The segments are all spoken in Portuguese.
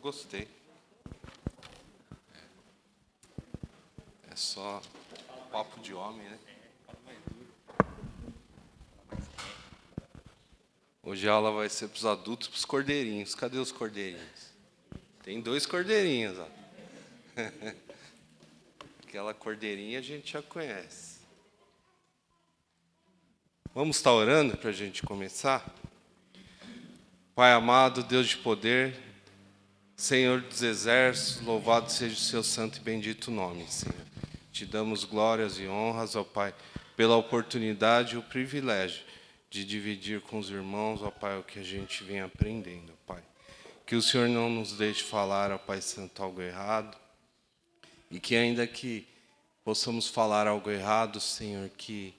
gostei. É só papo de homem, né? Hoje a aula vai ser para os adultos, para os cordeirinhos. Cadê os cordeirinhos? Tem 2 cordeirinhos, ó. Aquela cordeirinha a gente já conhece. Vamos estar orando para a gente começar? Pai amado, Deus de poder, Senhor dos exércitos, louvado seja o seu santo e bendito nome, Senhor. Te damos glórias e honras, ó Pai, pela oportunidade e o privilégio de dividir com os irmãos, ó Pai, o que a gente vem aprendendo, ó Pai. Que o Senhor não nos deixe falar, ó Pai Santo, algo errado, e que ainda que possamos falar algo errado, Senhor, que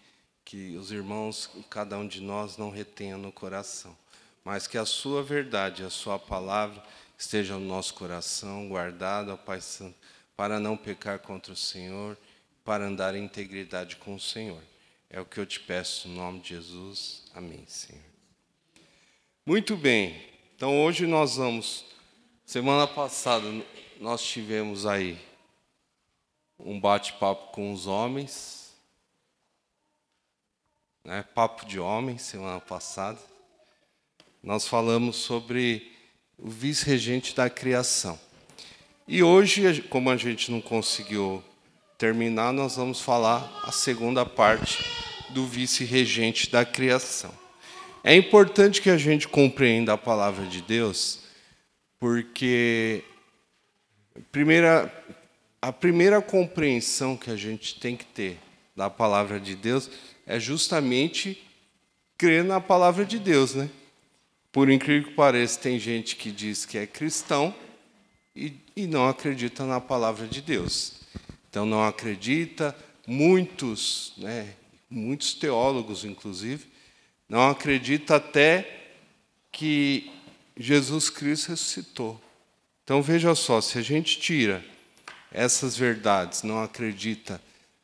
os irmãos, cada um de nós, não retenha no coração, mas que a sua verdade, a sua palavra esteja no nosso coração, guardado, ó Pai Santo, para não pecar contra o Senhor, para andar em integridade com o Senhor. É o que eu te peço, no nome de Jesus. Amém, Senhor. Muito bem. Então, hoje nós vamos... Semana passada, nós tivemos aí um bate-papo com os homens, né? Papo de homem, semana passada. Nós falamos sobre o vice-regente da criação. E hoje, como a gente não conseguiu terminar, nós vamos falar a segunda parte do vice-regente da criação. É importante que a gente compreenda a palavra de Deus, porque a primeira compreensão que a gente tem que ter da palavra de Deus é justamente crer na palavra de Deus, né? Por incrível que pareça, tem gente que diz que é cristão e não acredita na palavra de Deus. Então, não acredita, muitos teólogos, inclusive, não acreditam até que Jesus Cristo ressuscitou. Então, veja só, se a gente tira essas verdades, não acredita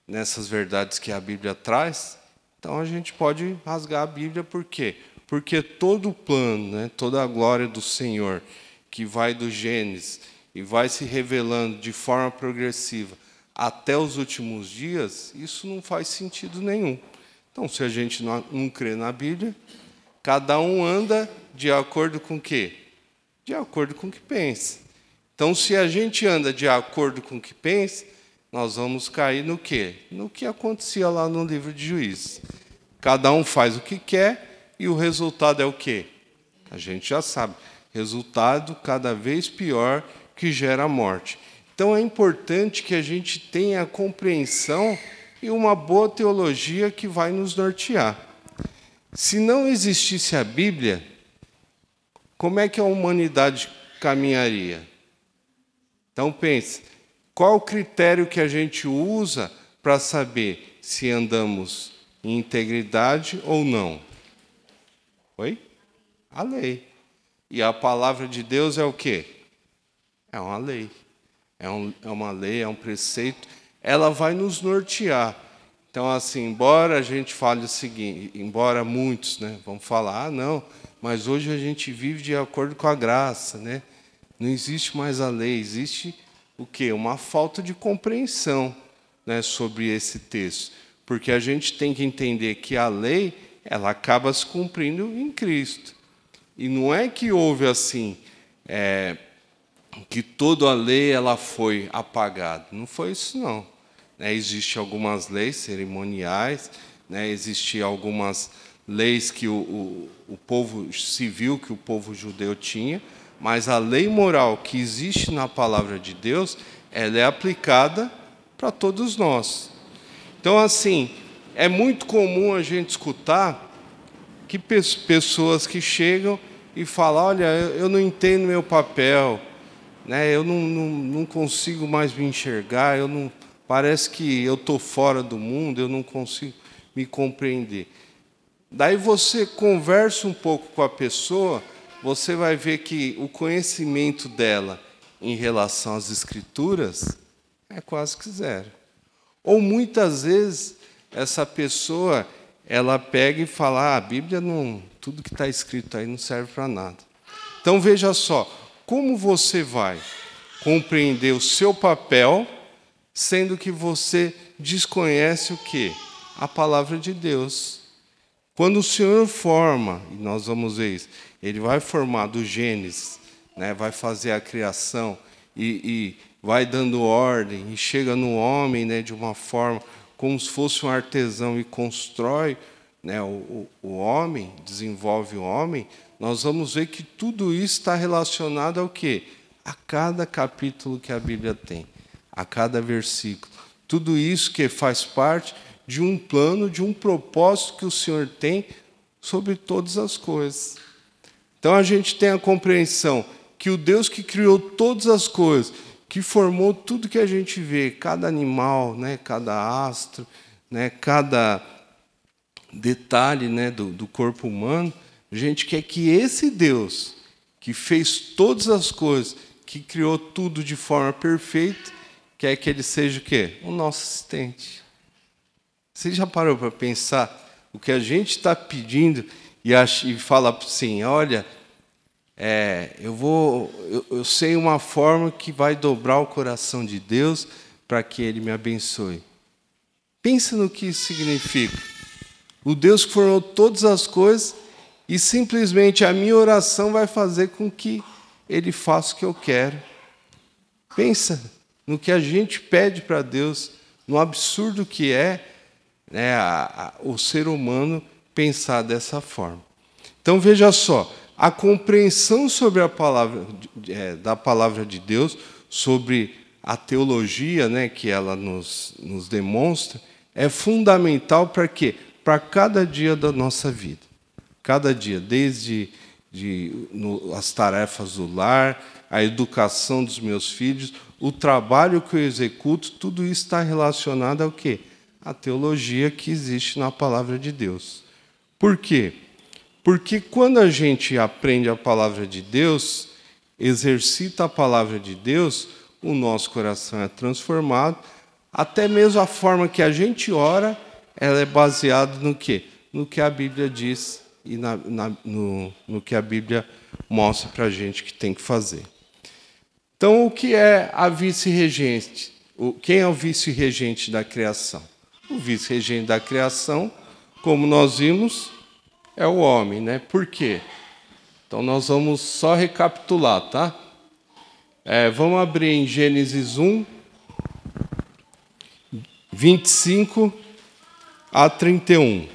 nessas verdades que a Bíblia traz, então a gente pode rasgar a Bíblia. Por quê? Porque todo o plano, né, toda a glória do Senhor, que vai do Gênesis e vai se revelando de forma progressiva até os últimos dias, isso não faz sentido nenhum. Então, se a gente não crê na Bíblia, cada um anda de acordo com o quê? De acordo com o que pensa. Então, se a gente anda de acordo com o que pensa, nós vamos cair no quê? No que acontecia lá no livro de Juízes. Cada um faz o que quer e o resultado é o quê? A gente já sabe. Resultado cada vez pior, que gera morte. Então, é importante que a gente tenha a compreensão e uma boa teologia que vai nos nortear. Se não existisse a Bíblia, como é que a humanidade caminharia? Então, pense, qual o critério que a gente usa para saber se andamos em integridade ou não? Oi? A lei. E a palavra de Deus é o quê? É uma lei. É uma lei, é um preceito. Ela vai nos nortear. Então, assim, embora a gente fale o seguinte, embora muitos, né, vão falar, não, mas hoje a gente vive de acordo com a graça, né? Não existe mais a lei, existe o quê? Uma falta de compreensão, né, sobre esse texto. Porque a gente tem que entender que a lei, ela acaba se cumprindo em Cristo. E não é que houve assim, que toda a lei ela foi apagada. Não foi isso, não. Existem algumas leis cerimoniais, existem algumas leis que o povo civil, que o povo judeu tinha, mas a lei moral que existe na palavra de Deus, ela é aplicada para todos nós. Então, assim, é muito comum a gente escutar que pessoas que chegam e falam, olha, eu não entendo meu papel, né? Eu não consigo mais me enxergar, parece que eu estou fora do mundo, eu não consigo me compreender. Daí você conversa um pouco com a pessoa, você vai ver que o conhecimento dela em relação às Escrituras é quase que zero. Ou muitas vezes essa pessoa ela pega e fala, a Bíblia não, tudo que está escrito aí não serve para nada. Então veja só, como você vai compreender o seu papel, sendo que você desconhece o quê? A palavra de Deus. Quando o Senhor forma, e nós vamos ver isso, Ele vai formar do Gênesis, né, vai fazer a criação e vai dando ordem, e chega no homem, né, de uma forma como se fosse um artesão e constrói, né, o homem, desenvolve o homem. Nós vamos ver que tudo isso está relacionado ao quê? A cada capítulo que a Bíblia tem, a cada versículo. Tudo isso que faz parte de um plano, de um propósito que o Senhor tem sobre todas as coisas. Então a gente tem a compreensão que o Deus que criou todas as coisas, que formou tudo que a gente vê, cada animal, né, cada astro, né, cada detalhe, né, do corpo humano, a gente quer que esse Deus, que fez todas as coisas, que criou tudo de forma perfeita, quer que Ele seja o quê? O nosso assistente. Você já parou para pensar o que a gente está pedindo e fala assim, olha, eu sei uma forma que vai dobrar o coração de Deus para que Ele me abençoe. Pensa no que isso significa. O Deus que formou todas as coisas e simplesmente a minha oração vai fazer com que Ele faça o que eu quero. Pensa no que a gente pede para Deus, no absurdo que é, né, o ser humano pensar dessa forma. Então veja só, a compreensão sobre a palavra, da palavra de Deus, sobre a teologia, né, que ela nos demonstra, é fundamental para quê? Para cada dia da nossa vida. Cada dia, desde as tarefas do lar, a educação dos meus filhos, o trabalho que eu executo, tudo isso está relacionado ao quê? A teologia que existe na palavra de Deus. Por quê? Porque quando a gente aprende a palavra de Deus, exercita a palavra de Deus, o nosso coração é transformado, até mesmo a forma que a gente ora, ela é baseada no quê? No que a Bíblia diz e no que a Bíblia mostra para a gente que tem que fazer. Então, o que é a vice-regente? Quem é o vice-regente da criação? O vice-regente da criação, como nós vimos, é o homem, né? Por quê? Então, nós vamos só recapitular, tá? Vamos abrir em Gênesis 1, 25 a 31.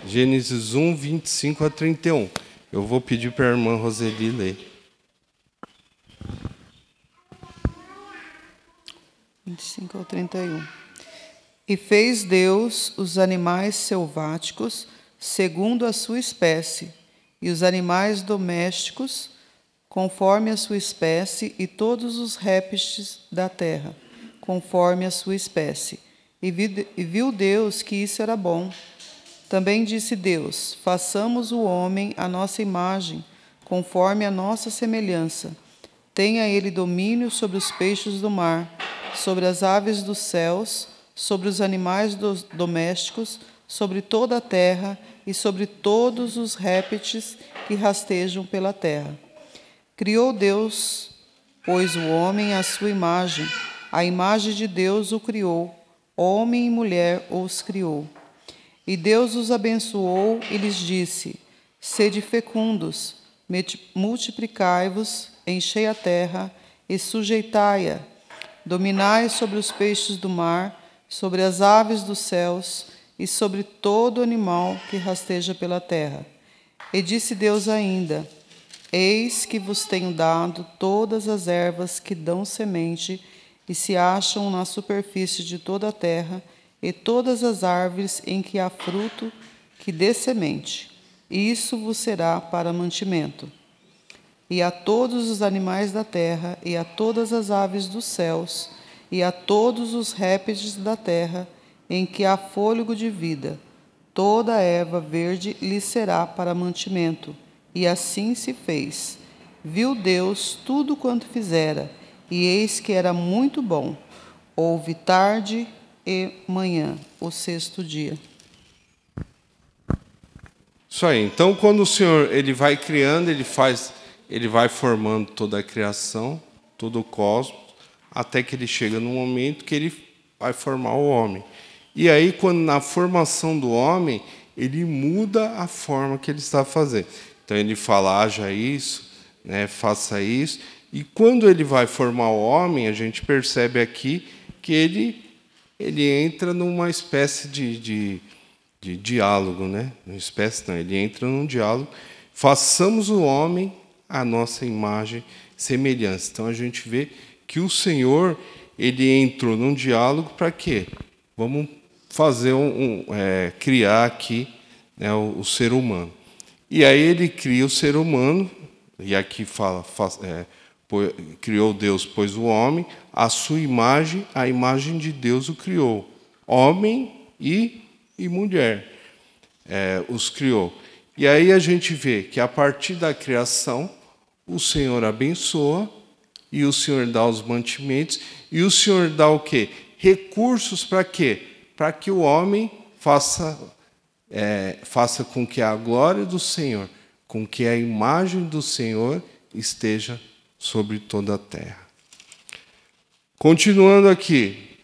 Gênesis 1, 25 a 31. Eu vou pedir para a irmã Roseli ler. 25 ao 31. E fez Deus os animais selváticos, segundo a sua espécie, e os animais domésticos, conforme a sua espécie, e todos os répteis da terra, conforme a sua espécie. E viu Deus que isso era bom. Também disse Deus: façamos o homem à nossa imagem, conforme a nossa semelhança. Tenha ele domínio sobre os peixes do mar, sobre as aves dos céus, sobre os animais domésticos, sobre toda a terra e sobre todos os répteis que rastejam pela terra. Criou Deus, pois, o homem à sua imagem, a imagem de Deus o criou, homem e mulher os criou. E Deus os abençoou e lhes disse: sede fecundos, multiplicai-vos, enchei a terra e sujeitai-a. Dominai sobre os peixes do mar, sobre as aves dos céus e sobre todo animal que rasteja pela terra. E disse Deus ainda: eis que vos tenho dado todas as ervas que dão semente e se acham na superfície de toda a terra, e todas as árvores em que há fruto que dê semente. Isso vos será para mantimento. E a todos os animais da terra, e a todas as aves dos céus, e a todos os répteis da terra, em que há fôlego de vida, toda a erva verde lhe será para mantimento. E assim se fez. Viu Deus tudo quanto fizera, e eis que era muito bom. Houve tarde e manhã, o sexto dia. Isso aí. Então, quando o Senhor ele vai criando, ele vai formando toda a criação, todo o cosmos, até que ele chega no momento que ele vai formar o homem. E aí, quando na formação do homem, ele muda a forma que ele está fazendo. Então, ele fala, haja isso, né, faça isso. E quando ele vai formar o homem, a gente percebe aqui que ele entra numa espécie de diálogo, né? Uma espécie não, ele entra num diálogo. Façamos o homem à nossa imagem e semelhança. Então a gente vê que o Senhor ele entrou num diálogo para quê? Vamos fazer criar aqui, né, o ser humano. E aí ele cria o ser humano e aqui fala criou Deus, pois o homem, a sua imagem, a imagem de Deus o criou, homem e mulher os criou. E aí a gente vê que a partir da criação, o Senhor abençoa, e o Senhor dá os mantimentos, e o Senhor dá o quê? Recursos para quê? Para que o homem faça com que a glória do Senhor, com que a imagem do Senhor esteja sobre toda a terra. Continuando aqui,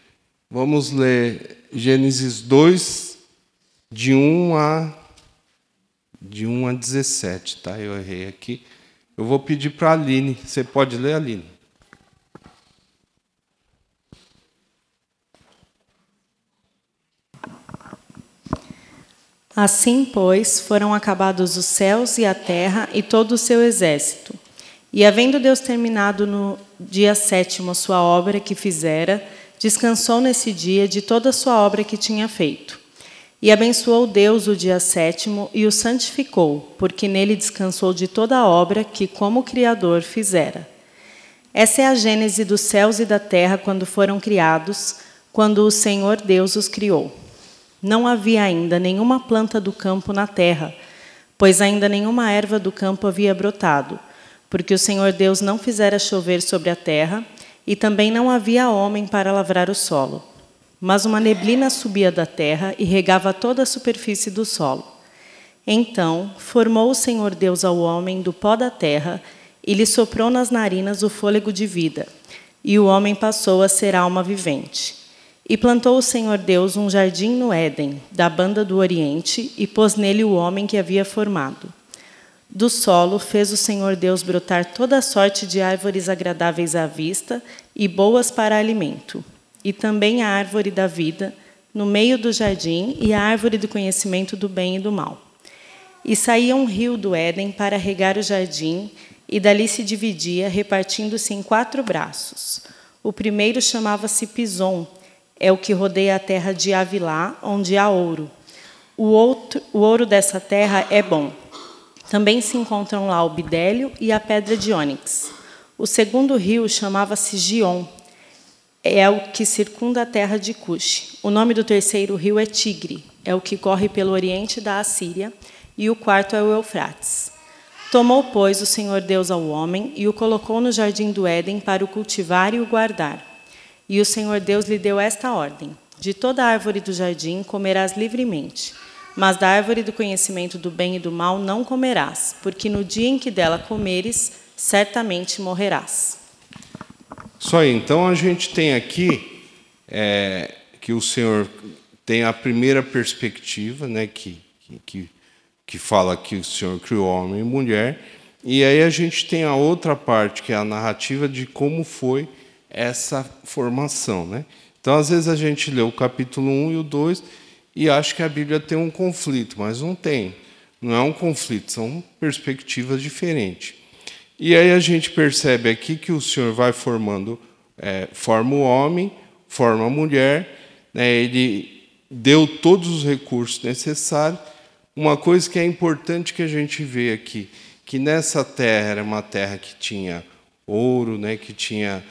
vamos ler Gênesis 2, de 1 a 17, tá? Eu errei aqui. Eu vou pedir para a Aline. Você pode ler, Aline? Assim, pois, foram acabados os céus e a terra e todo o seu exército. E, havendo Deus terminado no dia 7º a sua obra que fizera, descansou nesse dia de toda a sua obra que tinha feito. E abençoou Deus o dia 7º e o santificou, porque nele descansou de toda a obra que, como Criador, fizera. Essa é a gênese dos céus e da terra quando foram criados, quando o Senhor Deus os criou. Não havia ainda nenhuma planta do campo na terra, pois ainda nenhuma erva do campo havia brotado, porque o Senhor Deus não fizera chover sobre a terra, e também não havia homem para lavrar o solo. Mas uma neblina subia da terra e regava toda a superfície do solo. Então formou o Senhor Deus ao homem do pó da terra e lhe soprou nas narinas o fôlego de vida, e o homem passou a ser alma vivente. E plantou o Senhor Deus um jardim no Éden, da banda do Oriente, e pôs nele o homem que havia formado. Do solo fez o Senhor Deus brotar toda a sorte de árvores agradáveis à vista e boas para alimento, e também a árvore da vida, no meio do jardim, e a árvore do conhecimento do bem e do mal. E saía um rio do Éden para regar o jardim, e dali se dividia, repartindo-se em 4 braços. O primeiro chamava-se Pison, é o que rodeia a terra de Avilá, onde há ouro. O ouro dessa terra é bom. Também se encontram lá o bidélio e a pedra de ônix. O segundo rio chamava-se Gion, é o que circunda a terra de Cush. O nome do terceiro rio é Tigre, é o que corre pelo oriente da Assíria, e o quarto é o Eufrates. Tomou, pois, o Senhor Deus ao homem e o colocou no jardim do Éden para o cultivar e o guardar. E o Senhor Deus lhe deu esta ordem: de toda a árvore do jardim comerás livremente, mas da árvore do conhecimento do bem e do mal não comerás, porque no dia em que dela comeres, certamente morrerás. Isso aí. Então, a gente tem aqui que o Senhor tem a primeira perspectiva, né, que fala que o Senhor criou homem e mulher, e aí a gente tem a outra parte, que é a narrativa de como foi essa formação, né? Então, às vezes, a gente lê o capítulo 1 e o 2 e acha que a Bíblia tem um conflito, mas não tem. Não é um conflito, são perspectivas diferentes. E aí a gente percebe aqui que o Senhor vai formando, forma o homem, forma a mulher, né? Ele deu todos os recursos necessários. Uma coisa que é importante que a gente vê aqui, que nessa terra era uma terra que tinha ouro, né? Que tinha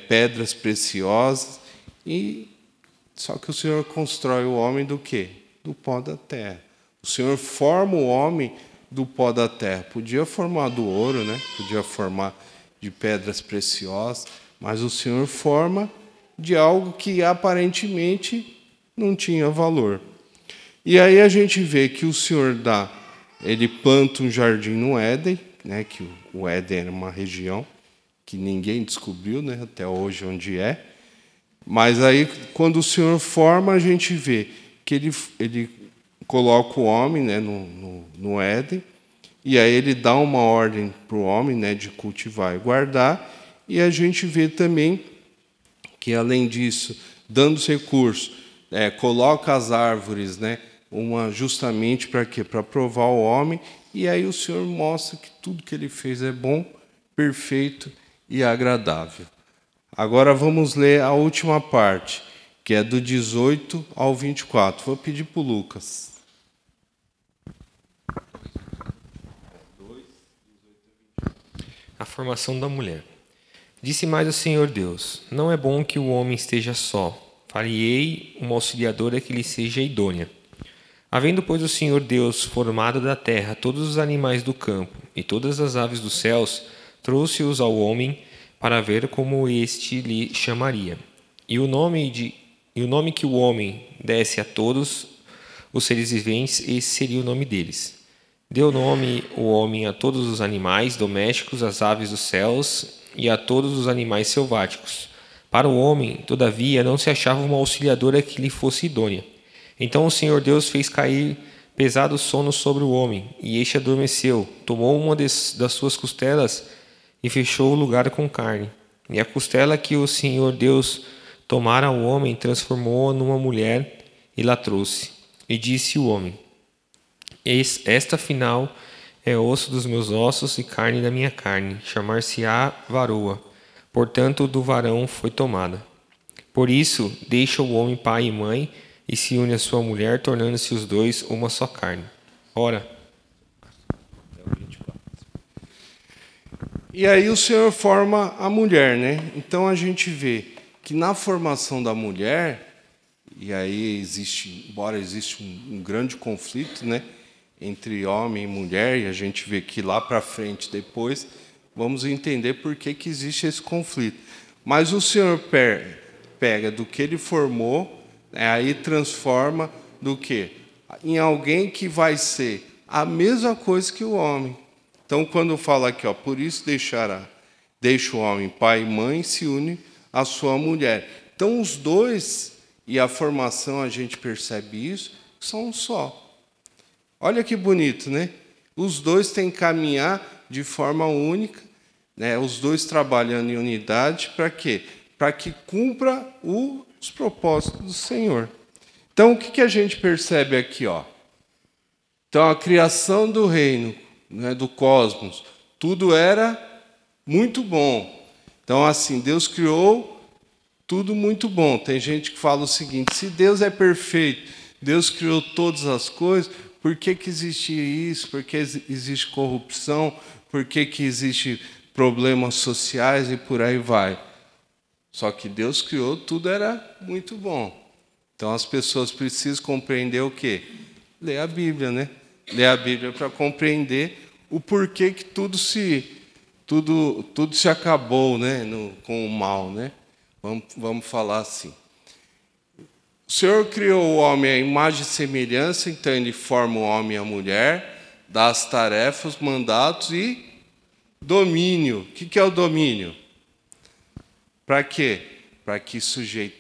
pedras preciosas, só que o Senhor constrói o homem do quê? Do pó da terra. O Senhor forma o homem do pó da terra. Podia formar do ouro, né? Podia formar de pedras preciosas, mas o Senhor forma de algo que aparentemente não tinha valor. E aí a gente vê que o Senhor dá ele planta um jardim no Éden, né, que o Éden era uma região que ninguém descobriu, né, até hoje onde é. Mas aí, quando o Senhor forma, a gente vê que ele coloca o homem, né, no Éden, e aí ele dá uma ordem para o homem, né, de cultivar e guardar, e a gente vê também que, além disso, dando os recursos, coloca as árvores, né, justamente para quê? Para provar o homem, e aí o Senhor mostra que tudo que ele fez é bom, perfeito e agradável. Agora vamos ler a última parte, que é do 18 ao 24. Vou pedir para o Lucas. A formação da mulher. Disse mais o Senhor Deus: não é bom que o homem esteja só. Farei uma auxiliadora que lhe seja idônea. Havendo, pois, o Senhor Deus formado da terra todos os animais do campo e todas as aves dos céus, trouxe-os ao homem para ver como este lhe chamaria. E o nome que o homem desse a todos os seres viventes, esse seria o nome deles. Deu nome o homem a todos os animais domésticos, às aves dos céus e a todos os animais selváticos. Para o homem, todavia, não se achava uma auxiliadora que lhe fosse idônea. Então o Senhor Deus fez cair pesado sono sobre o homem, e este adormeceu. Tomou uma das suas costelas e fechou o lugar com carne. E a costela que o Senhor Deus tomara ao homem, transformou-a numa mulher e lá trouxe. E disse o homem: esta afinal é osso dos meus ossos e carne da minha carne, chamar-se-á varoa. Portanto, do varão foi tomada. Por isso, deixa o homem pai e mãe, e se une à sua mulher, tornando-se os dois uma só carne. Ora. E aí o Senhor forma a mulher, né? Então a gente vê que na formação da mulher, e aí embora exista um grande conflito, né, entre homem e mulher, e a gente vê que lá para frente, depois, vamos entender por que existe esse conflito. Mas o Senhor pega do que ele formou, aí transforma do quê? Em alguém que vai ser a mesma coisa que o homem. Então, quando fala aqui, por isso deixa o homem pai e mãe, se une à sua mulher. Então, os dois, e a formação a gente percebe isso, são um só. Olha que bonito, né? Os dois têm que caminhar de forma única, né? Os dois trabalhando em unidade, para quê? Para que cumpra os propósitos do Senhor. Então, o que a gente percebe aqui? Então, a criação do reino, né, do cosmos, tudo era muito bom. Então, assim, Deus criou tudo muito bom. Tem gente que fala o seguinte: se Deus é perfeito, Deus criou todas as coisas, por que existia isso? Por que existe corrupção? Por que existe problemas sociais e por aí vai? Só que Deus criou, tudo era muito bom. Então as pessoas precisam compreender o quê? Ler a Bíblia, né? Ler a Bíblia para compreender o porquê que tudo se acabou, né? Com o mal, né? Vamos falar assim. O Senhor criou o homem à imagem e semelhança, então ele forma o homem e a mulher, dá as tarefas, mandatos e domínio. O que é o domínio? Para quê? Para que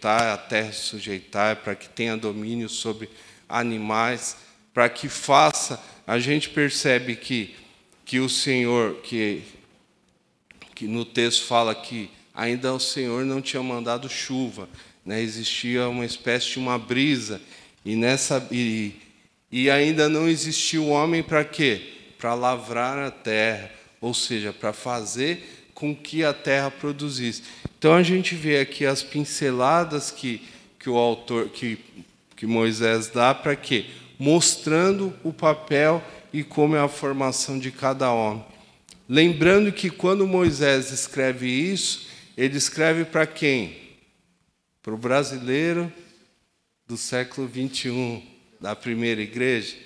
a terra sujeitar, para que tenha domínio sobre animais, para que faça. A gente percebe que o Senhor, que no texto fala que ainda o Senhor não tinha mandado chuva, né? Existia uma espécie de uma brisa, e ainda não existia o homem para quê? Para lavrar a terra, ou seja, para fazer com que a terra produzisse. Então a gente vê aqui as pinceladas que o autor, que Moisés dá para quê? Mostrando o papel e como é a formação de cada homem. Lembrando que quando Moisés escreve isso, ele escreve para quem? Para o brasileiro do século 21, da primeira igreja?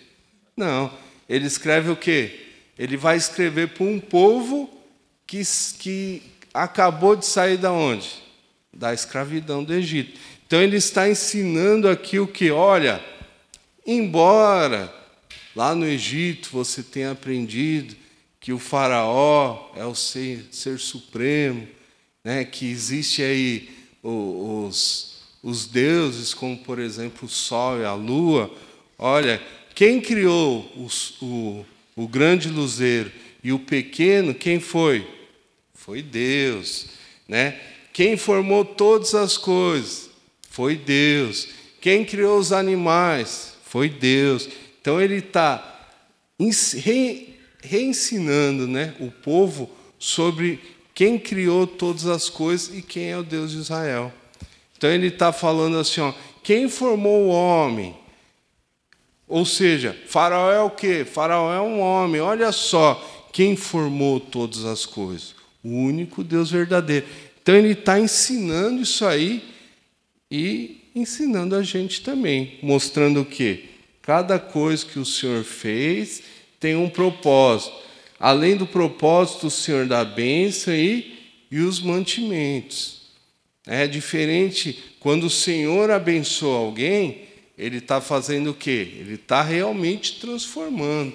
Não, ele escreve o quê? Ele vai escrever para um povo que acabou de sair da onde? Da escravidão do Egito. Então ele está ensinando aqui o que? Olha, embora lá no Egito você tem aprendido que o faraó é o ser supremo, né? Que existe aí os deuses, como, por exemplo, o sol e a lua. Olha, quem criou o grande luzeiro e o pequeno, quem foi? Foi Deus, né? Quem formou todas as coisas? Foi Deus. Quem criou os animais? Foi Deus. Então ele está reensinando, né, o povo sobre quem criou todas as coisas e quem é o Deus de Israel. Então ele está falando assim, ó, quem formou o homem? Ou seja, Faraó é o quê? Faraó é um homem. Olha só, quem formou todas as coisas? O único Deus verdadeiro. Então ele está ensinando isso aí e ensinando a gente também, mostrando o quê? Cada coisa que o Senhor fez tem um propósito. Além do propósito, o Senhor dá a bênção e os mantimentos. É diferente quando o Senhor abençoa alguém, ele está fazendo o quê? Ele está realmente transformando.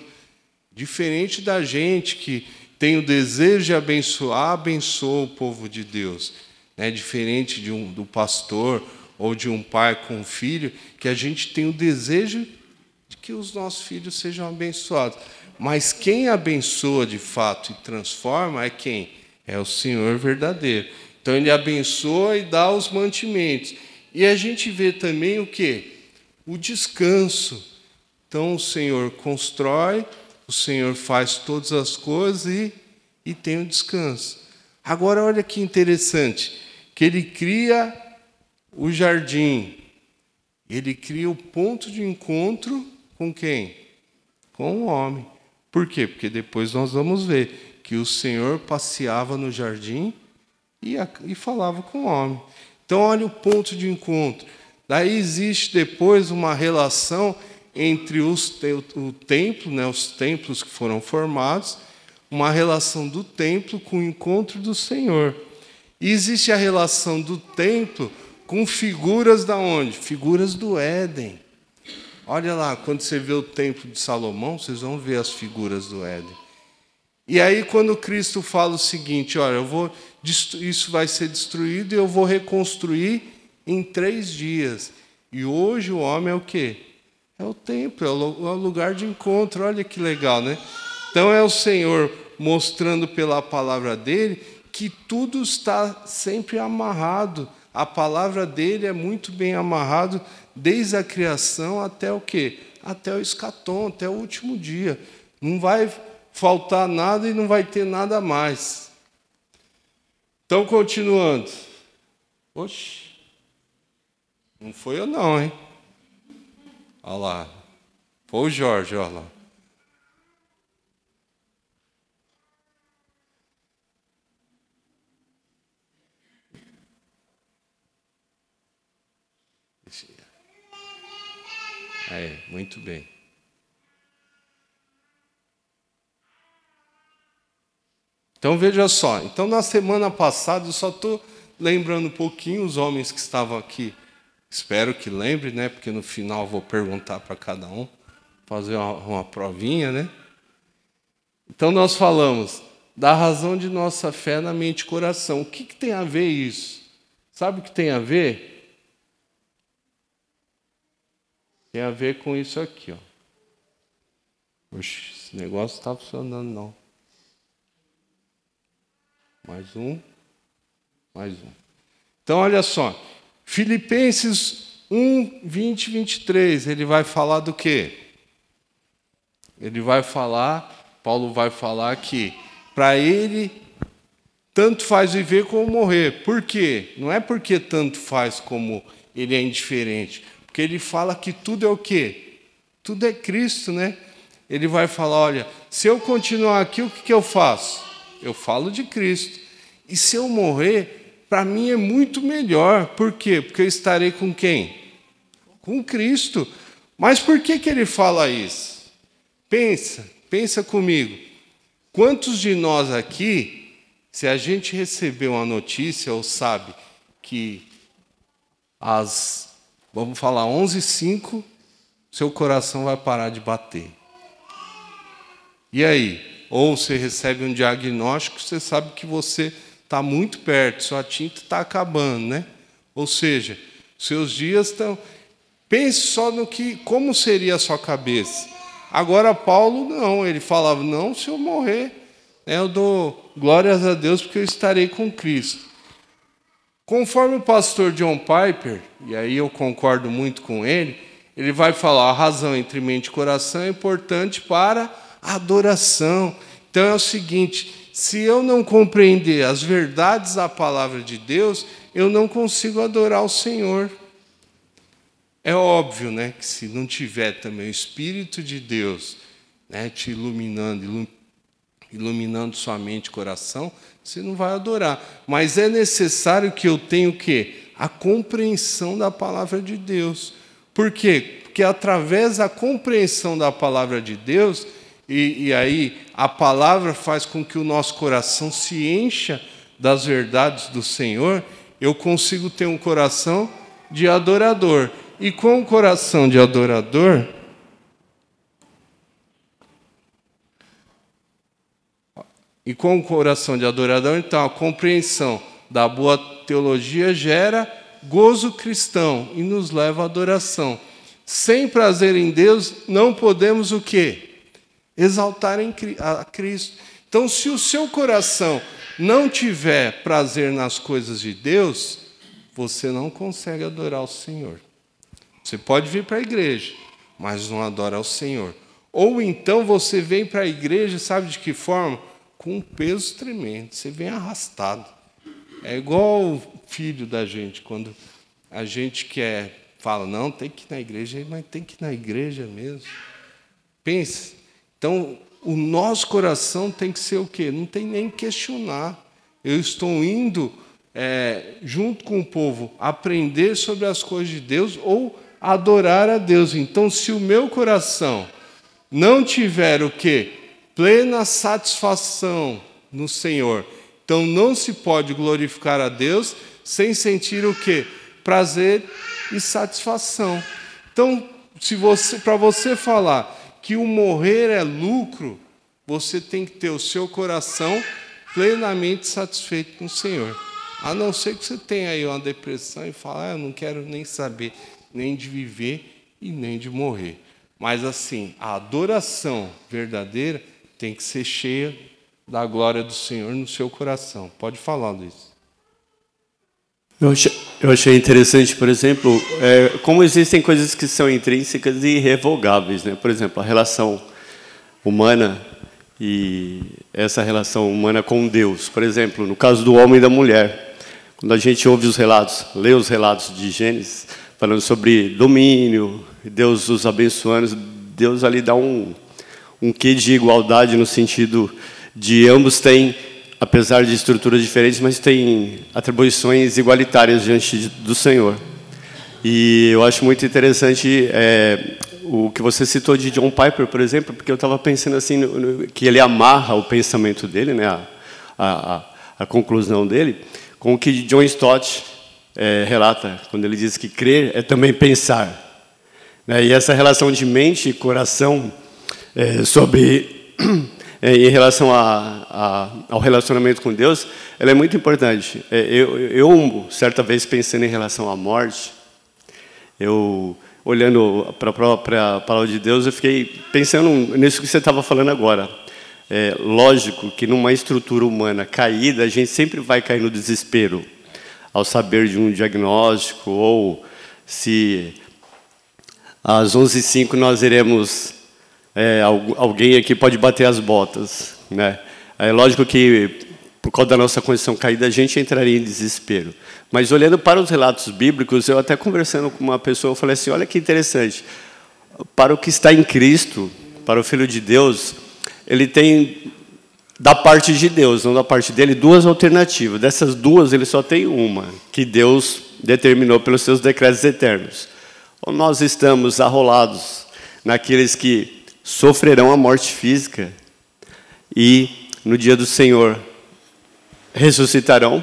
Diferente da gente que tem o desejo de abençoar, abençoa o povo de Deus. É diferente do pastor ou de um pai com um filho, que a gente tem o desejo de que os nossos filhos sejam abençoados. Mas quem abençoa de fato e transforma é quem? É o Senhor verdadeiro. Então ele abençoa e dá os mantimentos. E a gente vê também o quê? O descanso. Então o Senhor constrói, o Senhor faz todas as coisas e tem o descanso. Agora olha que interessante, que ele cria o jardim, ele cria o ponto de encontro com quem? Com o homem. Por quê? Porque depois nós vamos ver que o Senhor passeava no jardim e falava com o homem. Então olha o ponto de encontro. Daí existe depois uma relação entre o templo, né, os templos que foram formados, uma relação do templo com o encontro do Senhor. E existe a relação do templo com figuras da onde? Figuras do Éden. Olha lá, quando você vê o templo de Salomão, vocês vão ver as figuras do Éden. E aí quando Cristo fala o seguinte, olha, isso vai ser destruído e eu vou reconstruir em 3 dias. E hoje o homem é o quê? É o templo, é o lugar de encontro. Olha que legal, né? Então é o Senhor mostrando pela palavra dele que tudo está sempre amarrado. A palavra dele é muito bem amarrado desde a criação até o quê? Até o escatom, até o último dia. Não vai faltar nada e não vai ter nada mais. Então, continuando. Oxe, não foi eu não, hein? Olha lá. Foi o Jorge, olha lá. Muito bem. Então, veja só. Então, na semana passada, eu só estou lembrando um pouquinho os homens que estavam aqui. Espero que lembre, né? Porque no final eu vou perguntar para cada um, fazer uma provinha, né? Então, nós falamos da razão de nossa fé na mente e coração. O que tem a ver isso? Sabe o que tem a ver? Tem a ver com isso aqui, ó. Oxe, esse negócio não está funcionando, não. Mais um. Então, olha só. Filipenses 1, 20 e 23. Ele vai falar do quê? Paulo vai falar que para ele tanto faz viver como morrer. Por quê? Não é porque tanto faz como ele é indiferente. Porque ele fala que tudo é o quê? Tudo é Cristo, né? Ele vai falar, olha, se eu continuar aqui, o que eu faço? Eu falo de Cristo. E se eu morrer, para mim é muito melhor. Por quê? Porque eu estarei com quem? Com Cristo. Mas por que ele fala isso? Pensa comigo. Quantos de nós aqui, se a gente receber uma notícia ou sabe que vamos falar 11h05, seu coração vai parar de bater. E aí? Ou você recebe um diagnóstico, você sabe que você está muito perto, sua tinta está acabando, né? Ou seja, seus dias estão... Pense só no que, como seria a sua cabeça. Agora Paulo não, ele falava, não, se eu morrer, eu dou glórias a Deus porque eu estarei com Cristo. Conforme o pastor John Piper, e aí eu concordo muito com ele, ele vai falar, a razão entre mente e coração é importante para a adoração. Então é o seguinte, se eu não compreender as verdades da palavra de Deus, eu não consigo adorar o Senhor. É óbvio, né, que se não tiver também o Espírito de Deus, né, te iluminando sua mente e coração, você não vai adorar. Mas é necessário que eu tenha o quê? A compreensão da palavra de Deus. Por quê? Porque através da compreensão da palavra de Deus, e aí a palavra faz com que o nosso coração se encha das verdades do Senhor, eu consigo ter um coração de adorador. E com o coração de adorador, então a compreensão da boa teologia gera gozo cristão e nos leva à adoração. Sem prazer em Deus, não podemos o quê? Exaltar a Cristo. Então, se o seu coração não tiver prazer nas coisas de Deus, você não consegue adorar o Senhor. Você pode vir para a igreja, mas não adora ao Senhor. Ou então você vem para a igreja, sabe de que forma? Com um peso tremendo, você vem arrastado. É igual o filho da gente, quando a gente fala, não, tem que ir na igreja, mas tem que ir na igreja mesmo. Pense. Então, o nosso coração tem que ser o quê? Não tem nem que questionar. Eu estou indo, junto com o povo, aprender sobre as coisas de Deus ou adorar a Deus. Então, se o meu coração não tiver o quê? Plena satisfação no Senhor, então não se pode glorificar a Deus sem sentir o quê? Prazer e satisfação. Então, para você falar que o morrer é lucro, você tem que ter o seu coração plenamente satisfeito com o Senhor. A não ser que você tenha aí uma depressão e fale, eu não quero nem saber nem de viver e nem de morrer. Mas assim, a adoração verdadeira tem que ser cheia da glória do Senhor no seu coração. Pode falar, Luiz. Eu achei interessante, por exemplo, como existem coisas que são intrínsecas e irrevogáveis, né? Por exemplo, a relação humana e essa relação humana com Deus. Por exemplo, no caso do homem e da mulher, quando a gente ouve os relatos, lê os relatos de Gênesis, falando sobre domínio, Deus os abençoando, Deus ali dá um quê de igualdade no sentido de ambos têm, apesar de estruturas diferentes, mas têm atribuições igualitárias diante do Senhor. E eu acho muito interessante o que você citou de John Piper, por exemplo, porque eu estava pensando assim, que ele amarra o pensamento dele, né, a conclusão dele, com o que John Stott relata, quando ele diz que crer é também pensar. E essa relação de mente e coração em relação ao relacionamento com Deus, ela é muito importante. Eu certa vez, pensando em relação à morte, olhando para a própria palavra de Deus, eu fiquei pensando nisso que você estava falando agora. É lógico que numa estrutura humana caída, a gente sempre vai cair no desespero ao saber de um diagnóstico, ou se às 11h05 nós iremos... alguém aqui pode bater as botas, né? É lógico que, por causa da nossa condição caída, a gente entraria em desespero. Mas, olhando para os relatos bíblicos, eu até conversando com uma pessoa, eu falei assim, olha que interessante, para o que está em Cristo, para o Filho de Deus, ele tem, da parte de Deus, não da parte dele, duas alternativas. Dessas duas, ele só tem uma, que Deus determinou pelos seus decretos eternos. Ou nós estamos arrolados naqueles que sofrerão a morte física e, no dia do Senhor, ressuscitarão,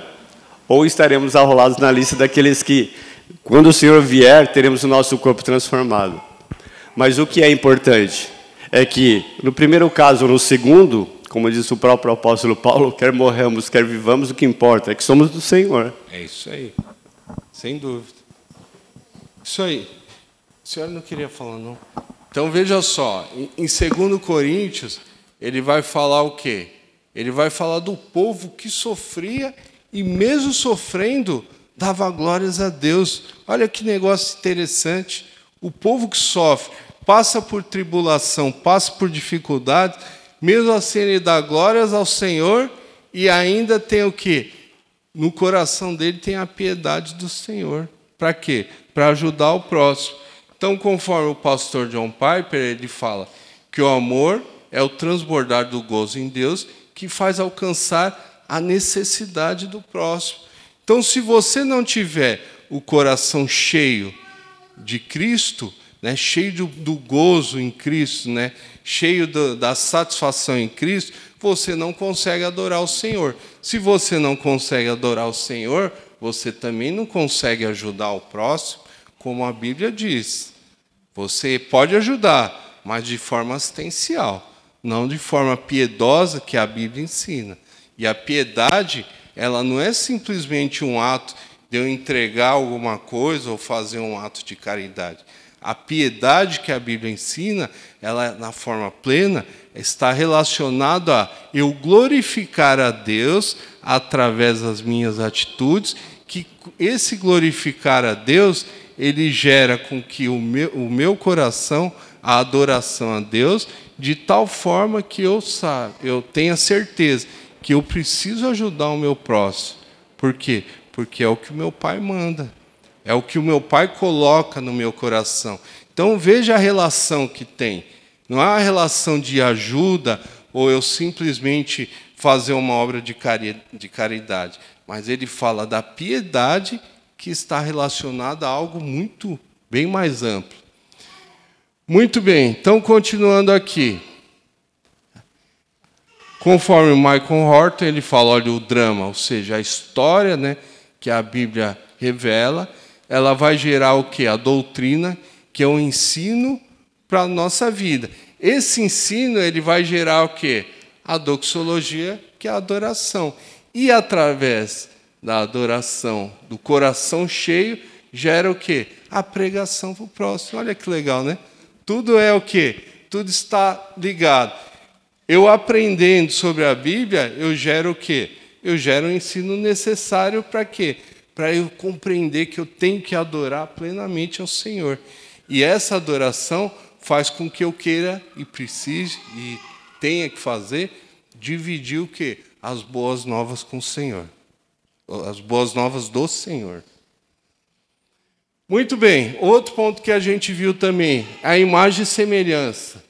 ou estaremos arrolados na lista daqueles que, quando o Senhor vier, teremos o nosso corpo transformado. Mas o que é importante é que, no primeiro caso, no segundo, como disse o próprio apóstolo Paulo, quer morramos, quer vivamos, o que importa é que somos do Senhor. É isso aí, sem dúvida. Isso aí. A senhora não queria falar, não? Então, veja só, em 2 Coríntios, ele vai falar o quê? Ele vai falar do povo que sofria e, mesmo sofrendo, dava glórias a Deus. Olha que negócio interessante. O povo que sofre, passa por tribulação, passa por dificuldades, mesmo assim ele dá glórias ao Senhor e ainda tem o quê? No coração dele tem a piedade do Senhor. Para quê? Para ajudar o próximo. Então, conforme o pastor John Piper, ele fala que o amor é o transbordar do gozo em Deus que faz alcançar a necessidade do próximo. Então, se você não tiver o coração cheio de Cristo, né, cheio do gozo em Cristo, né, cheio da satisfação em Cristo, você não consegue adorar o Senhor. Se você não consegue adorar o Senhor, você também não consegue ajudar o próximo, como a Bíblia diz. Você pode ajudar, mas de forma assistencial, não de forma piedosa, que a Bíblia ensina. E a piedade, ela não é simplesmente um ato de eu entregar alguma coisa ou fazer um ato de caridade. A piedade que a Bíblia ensina, ela, na forma plena, está relacionada a eu glorificar a Deus através das minhas atitudes, que esse glorificar a Deus, ele gera com que o meu coração, a adoração a Deus, de tal forma que eu tenha certeza que eu preciso ajudar o meu próximo. Por quê? Porque é o que o meu Pai manda. É o que o meu Pai coloca no meu coração. Então, veja a relação que tem. Não é uma relação de ajuda ou eu simplesmente fazer uma obra de caridade. Mas ele fala da piedade que está relacionada a algo muito, bem mais amplo. Muito bem, então, continuando aqui. Conforme o Michael Horton, ele fala, olha, o drama, ou seja, a história, né, que a Bíblia revela, ela vai gerar o quê? A doutrina, que é um ensino para a nossa vida. Esse ensino ele vai gerar o quê? A doxologia, que é a adoração. E através da adoração, do coração cheio, gera o quê? A pregação para o próximo. Olha que legal, né? Tudo é o quê? Tudo está ligado. Eu aprendendo sobre a Bíblia, eu gero o quê? Eu gero o ensino necessário para quê? Para eu compreender que eu tenho que adorar plenamente ao Senhor. E essa adoração faz com que eu queira e precise e tenha que fazer, dividir o quê? As boas novas com o Senhor. As boas novas do Senhor. Muito bem, outro ponto que a gente viu também, a imagem e semelhança.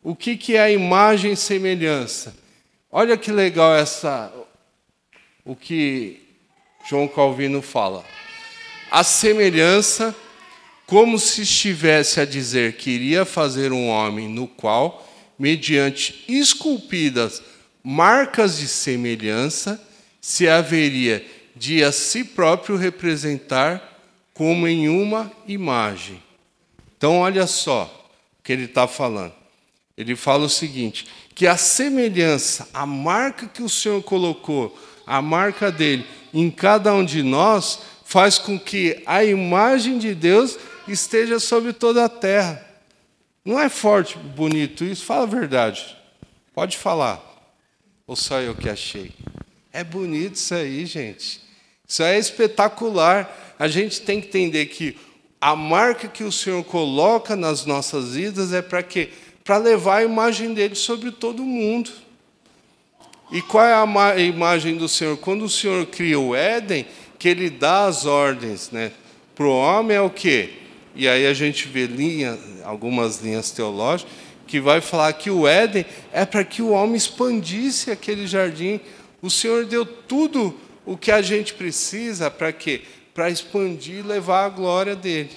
O que é a imagem e semelhança? Olha que legal o que João Calvino fala. A semelhança, como se estivesse a dizer que iria fazer um homem no qual, mediante esculpidas marcas de semelhança, se haveria de a si próprio representar como em uma imagem. Então, olha só o que ele está falando. Ele fala o seguinte, que a semelhança, a marca que o Senhor colocou, a marca dele em cada um de nós, faz com que a imagem de Deus esteja sobre toda a terra. Não é forte, bonito isso? Fala a verdade. Pode falar. Ou só eu que achei? É bonito isso aí, gente. Isso é espetacular. A gente tem que entender que a marca que o Senhor coloca nas nossas vidas é para quê? Para levar a imagem dele sobre todo mundo. E qual é a imagem do Senhor? Quando o Senhor cria o Éden, que ele dá as ordens, né? Para o homem é o quê? E aí a gente vê algumas linhas teológicas que vai falar que o Éden é para que o homem expandisse aquele jardim. O Senhor deu tudo o que a gente precisa para quê? Para expandir e levar a glória dele.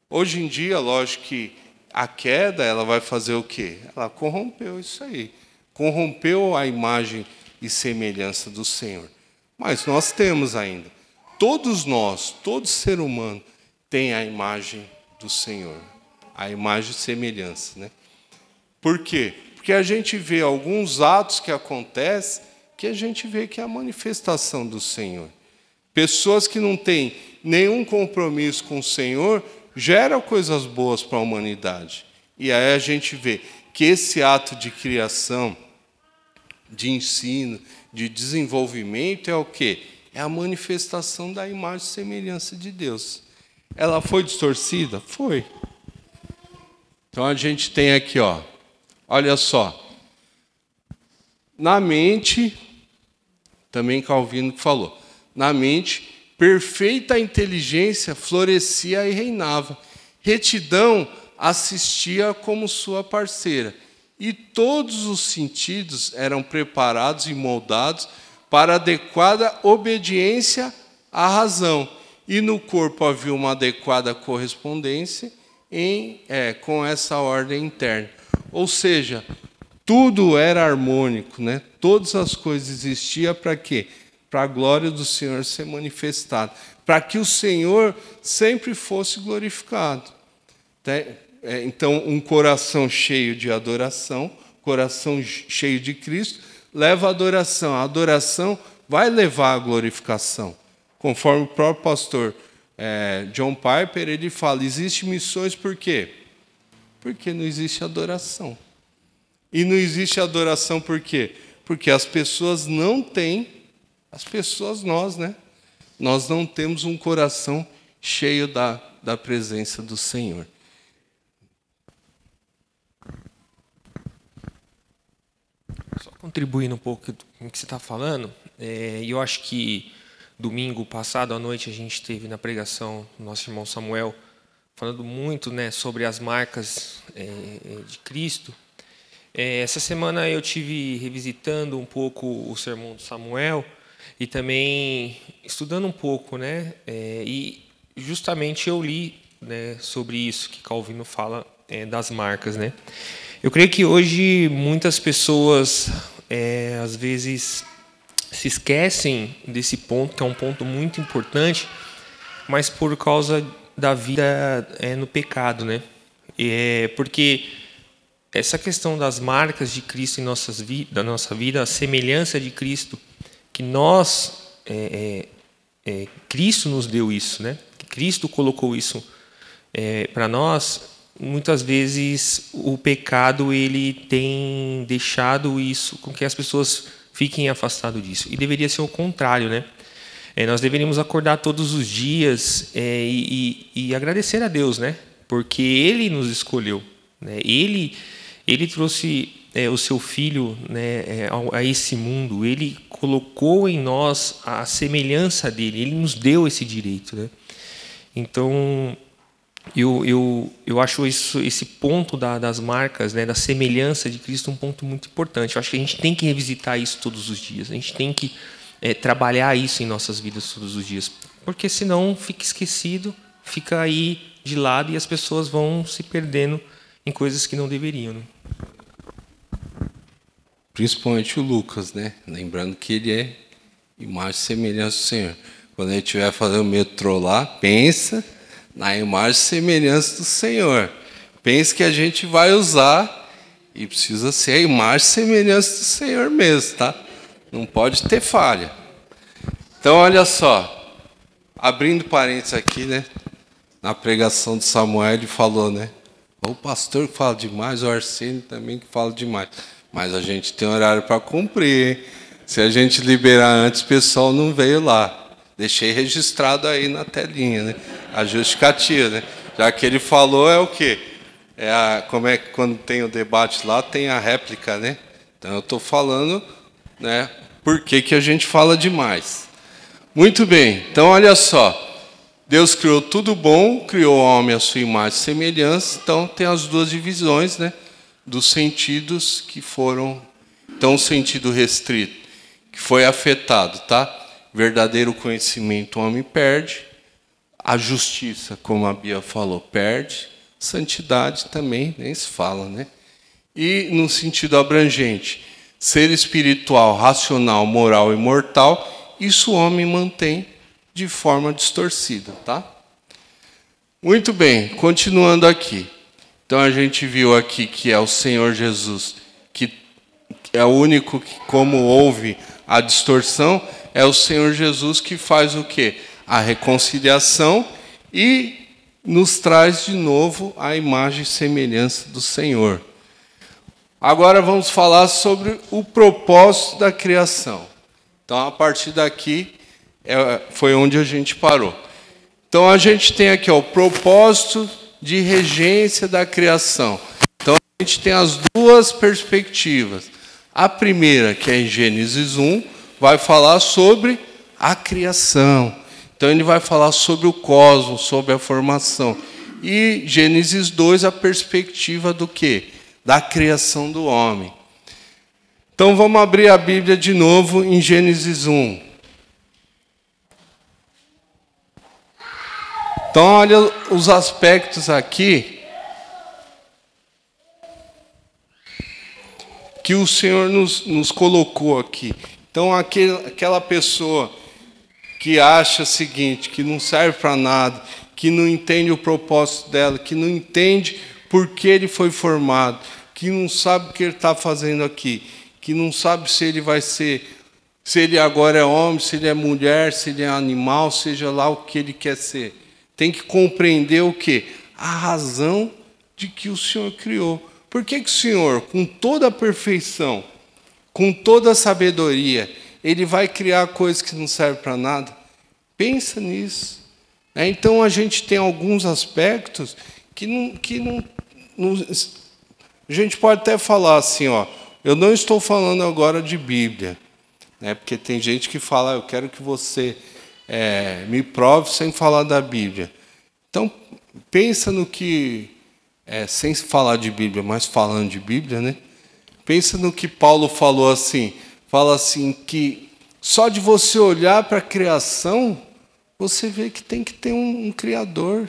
Hoje em dia, lógico que a queda ela vai fazer o quê? Ela corrompeu isso aí. Corrompeu a imagem e semelhança do Senhor. Mas nós temos ainda. Todos nós, todo ser humano, tem a imagem do Senhor. A imagem e semelhança, né? Por quê? Porque a gente vê alguns atos que acontecem que a gente vê que é a manifestação do Senhor. Pessoas que não têm nenhum compromisso com o Senhor geram coisas boas para a humanidade. E aí a gente vê que esse ato de criação, de ensino, de desenvolvimento é o quê? É a manifestação da imagem e semelhança de Deus. Ela foi distorcida? Foi. Então a gente tem aqui, ó, olha só. Na mente, também Calvino falou, na mente, perfeita inteligência florescia e reinava. Retidão assistia como sua parceira. E todos os sentidos eram preparados e moldados para adequada obediência à razão. E no corpo havia uma adequada correspondência com essa ordem interna. Ou seja, tudo era harmônico, né? Todas as coisas existiam para quê? Para a glória do Senhor ser manifestada, para que o Senhor sempre fosse glorificado. Então, um coração cheio de adoração, coração cheio de Cristo, leva a adoração. A adoração vai levar à glorificação. Conforme o próprio pastor John Piper, ele fala, existem missões por quê? Porque não existe adoração. E não existe adoração por quê? Porque as pessoas não têm, nós, né? Nós não temos um coração cheio da presença do Senhor. Só contribuindo um pouco com o que você está falando, eu acho que domingo passado à noite a gente teve na pregação do nosso irmão Samuel falando muito, né, sobre as marcas de Cristo. Essa semana eu tive revisitando um pouco o sermão do Samuel e também estudando um pouco, né, e justamente eu li, né, sobre isso que Calvino fala das marcas, né. Eu creio que hoje muitas pessoas às vezes se esquecem desse ponto, que é um ponto muito importante, mas por causa da vida no pecado, né? Porque essa questão das marcas de Cristo em da nossa vida, a semelhança de Cristo, que nós, Cristo nos deu isso, né? Cristo colocou isso para nós. Muitas vezes o pecado ele tem deixado isso com que as pessoas fiquem afastadas disso. E deveria ser o contrário, né? Nós deveríamos acordar todos os dias e agradecer a Deus, né? Porque Ele nos escolheu, né? Ele trouxe o seu Filho, né, a esse mundo. Ele colocou em nós a semelhança dele. Ele nos deu esse direito, né? Então eu acho esse ponto das marcas, né, da semelhança de Cristo um ponto muito importante. Eu acho que a gente tem que revisitar isso todos os dias. A gente tem que trabalhar isso em nossas vidas todos os dias, porque senão fica esquecido, fica aí de lado e as pessoas vão se perdendo em coisas que não deveriam, né? Principalmente o Lucas, né? Lembrando que ele é imagem e semelhança do Senhor. Quando ele estiver fazendo o metrô lá, pensa na imagem e semelhança do Senhor. Pense que a gente vai usar e precisa ser a imagem e semelhança do Senhor mesmo, tá? Não pode ter falha. Então, olha só, abrindo parênteses aqui, né? Na pregação de Samuel, ele falou, né? O pastor que fala demais, o Arsênio também que fala demais. Mas a gente tem horário para cumprir, hein? Se a gente liberar antes, o pessoal não veio lá. Deixei registrado aí na telinha, né? A justificativa, né? Já que ele falou, é o quê? Como é que quando tem o debate lá, tem a réplica, né? Então eu estou falando, né? Por que a gente fala demais? Muito bem, então olha só. Deus criou tudo bom, criou o homem à sua imagem e semelhança, então tem as duas divisões, né? Dos sentidos que foram. Então, o sentido restrito, que foi afetado, tá? Verdadeiro conhecimento o homem perde, a justiça, como a Bia falou, perde, santidade também, nem se fala, né? E no sentido abrangente, ser espiritual, racional, moral e mortal, isso o homem mantém de forma distorcida, tá? Muito bem, continuando aqui. Então a gente viu aqui que é o Senhor Jesus, que é o único que, como houve a distorção, é o Senhor Jesus que faz o quê? A reconciliação e nos traz de novo a imagem e semelhança do Senhor. Agora vamos falar sobre o propósito da criação. Então, a partir daqui, foi onde a gente parou. Então, a gente tem aqui o propósito de regência da criação. Então, a gente tem as duas perspectivas. A primeira, que é em Gênesis 1, vai falar sobre a criação. Então, ele vai falar sobre o cosmos, sobre a formação. E Gênesis 2, a perspectiva do quê? Da criação do homem. Então, vamos abrir a Bíblia de novo em Gênesis 1. Então, olha os aspectos aqui que o Senhor nos colocou aqui. Então, aquela pessoa que acha o seguinte, que não serve para nada, que não entende o propósito dela, que não entende por que ele foi formado, que não sabe o que ele está fazendo aqui, que não sabe se ele vai ser, se ele agora é homem, se ele é mulher, se ele é animal, seja lá o que ele quer ser. Tem que compreender o quê? A razão de que o Senhor criou. Por que o Senhor, com toda a perfeição, com toda a sabedoria, ele vai criar coisas que não servem para nada? Pensa nisso. Então, a gente tem alguns aspectos que não... A gente pode até falar assim, ó, eu não estou falando agora de Bíblia, né? Porque tem gente que fala, eu quero que você me prove sem falar da Bíblia. Então, pensa no que, sem falar de Bíblia, mas falando de Bíblia, né? Pensa no que Paulo falou assim, fala assim que só de você olhar para a criação, você vê que tem que ter um Criador,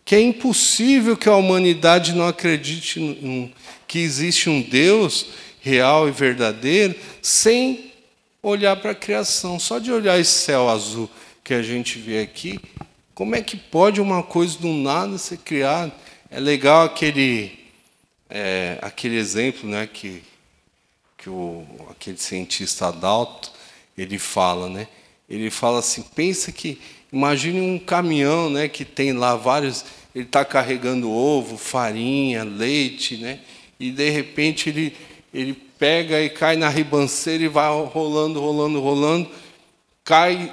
que é impossível que a humanidade não acredite que existe um Deus real e verdadeiro, sem olhar para a criação. Só de olhar esse céu azul que a gente vê aqui, como é que pode uma coisa do nada ser criada? É legal aquele exemplo, né, que aquele cientista Dalton, ele fala, né? Ele fala assim, pensa que, imagine um caminhão, né, que tem lá vários, ele está carregando ovo, farinha, leite, né? E de repente ele pega e cai na ribanceira e vai rolando, cai,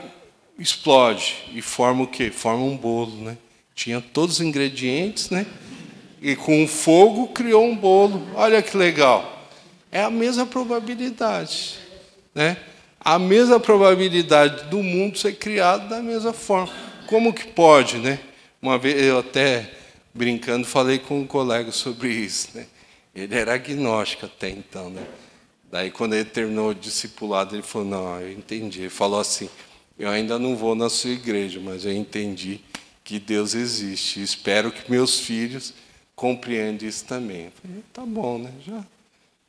explode e forma o quê? Forma um bolo, né? Tinha todos os ingredientes, né? E com o fogo criou um bolo. Olha que legal. É a mesma probabilidade, né? A mesma probabilidade do mundo ser criado da mesma forma. Como que pode, né? Uma vez eu até brincando falei com um colega sobre isso, né? Ele era agnóstico até então, né? Daí quando ele terminou o discipulado, ele falou, não, eu entendi. Ele falou assim, eu ainda não vou na sua igreja, mas eu entendi que Deus existe. Espero que meus filhos compreendam isso também. Eu falei, tá bom, né?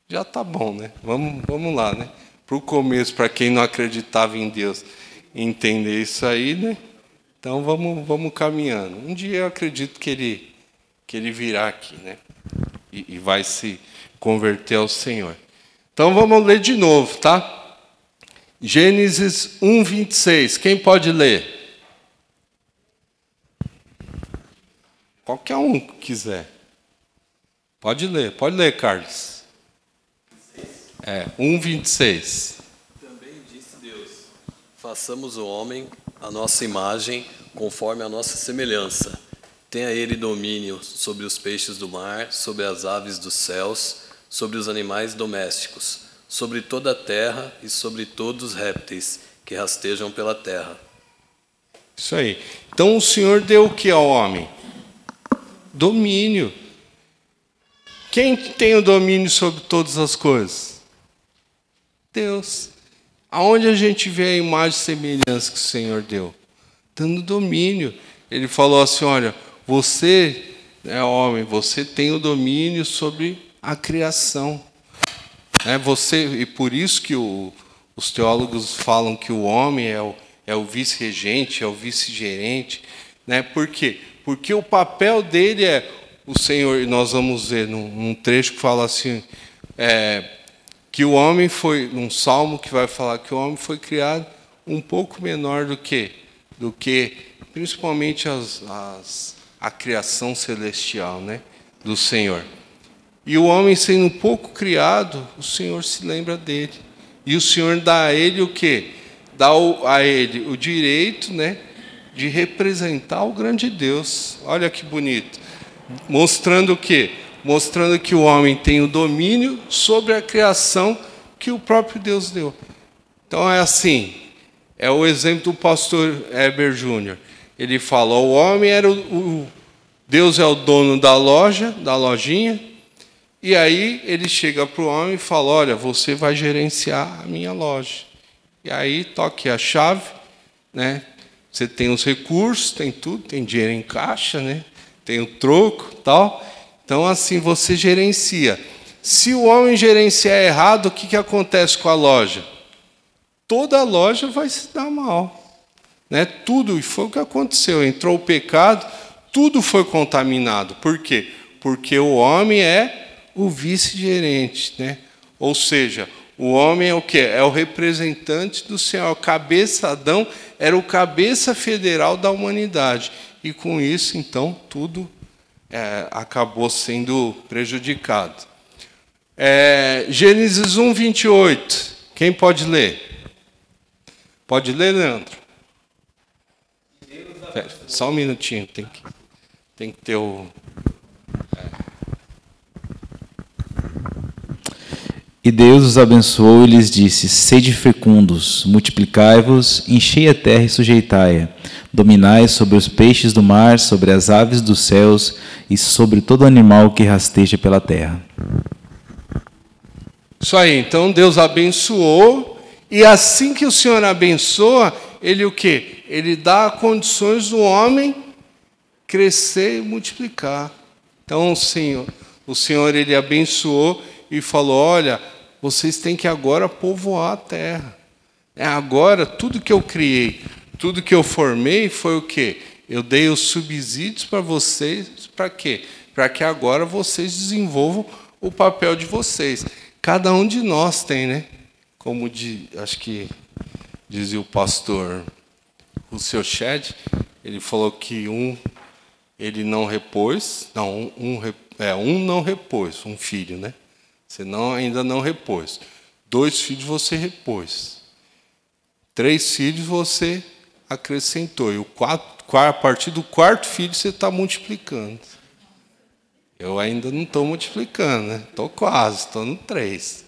Já tá bom, né? Vamos lá, né? Para o começo, para quem não acreditava em Deus, entender isso aí, né? Então vamos caminhando. Um dia eu acredito que ele virá aqui, né? E vai se converter ao Senhor. Então vamos ler de novo, tá? Gênesis 1:26. Quem pode ler? Qualquer um que quiser. Pode ler, Carlos. 1:26. Também disse Deus, façamos o homem à nossa imagem, conforme a nossa semelhança. Tenha ele domínio sobre os peixes do mar, sobre as aves dos céus, sobre os animais domésticos, sobre toda a terra e sobre todos os répteis que rastejam pela terra. Isso aí. Então o Senhor deu o que ao homem? Domínio. Quem tem o domínio sobre todas as coisas? Deus. Aonde a gente vê a imagem e semelhança que o Senhor deu? Dando domínio. Ele falou assim, olha, você é homem, você tem o domínio sobre a criação. E por isso que os teólogos falam que o homem é o vice-regente, é o vice-gerente. Né? Por quê? Porque o papel dele é o Senhor, nós vamos ver num trecho que fala assim, que o homem foi, num salmo que vai falar que o homem foi criado um pouco menor do que principalmente a criação celestial, né, do Senhor. E o homem sendo um pouco criado, o Senhor se lembra dele. E o Senhor dá a ele o quê? Dá a ele o direito, né, de representar o grande Deus. Olha que bonito. Mostrando o quê? Mostrando que o homem tem o domínio sobre a criação que o próprio Deus deu. Então é assim, é o exemplo do pastor Heber Júnior. Ele fala, o homem era Deus é o dono da lojinha, e aí ele chega para o homem e fala, olha, você vai gerenciar a minha loja. E aí toque a chave, né? Você tem os recursos, tem tudo, tem dinheiro em caixa, né? Tem o troco, tal. Então assim você gerencia. Se o homem gerenciar errado, o que acontece com a loja? Toda a loja vai se dar mal, né? Tudo, e foi o que aconteceu. Entrou o pecado, tudo foi contaminado. Por quê? Porque o homem é o vice-gerente, né? Ou seja, o homem é o quê? É o representante do Senhor. O cabeça Adão era o cabeça federal da humanidade. E com isso, então, tudo acabou sendo prejudicado. Gênesis 1, 28. Quem pode ler? Pode ler, Leandro? Só um minutinho, tem que ter o... E Deus os abençoou e lhes disse, sede fecundos, multiplicai-vos, enchei a terra e sujeitai-a, dominai sobre os peixes do mar, sobre as aves dos céus e sobre todo animal que rasteja pela terra. Isso aí, então Deus abençoou, e assim que o Senhor abençoa, Ele o quê? Ele dá condições do homem crescer e multiplicar. Então o Senhor ele abençoou e falou, olha, vocês têm que agora povoar a terra. Agora, tudo que eu criei, tudo que eu formei foi o quê? Eu dei os subsídios para vocês, para quê? Para que agora vocês desenvolvam o papel de vocês. Cada um de nós tem, né? Como acho que dizia o pastor Russell Shedd, ele falou que ele não repôs, não, um não repôs, um filho, né? Você ainda não repôs. 2 filhos você repôs. 3 filhos você acrescentou. E a partir do 4º filho você está multiplicando. Eu ainda não estou multiplicando, né? Estou quase, estou no 3.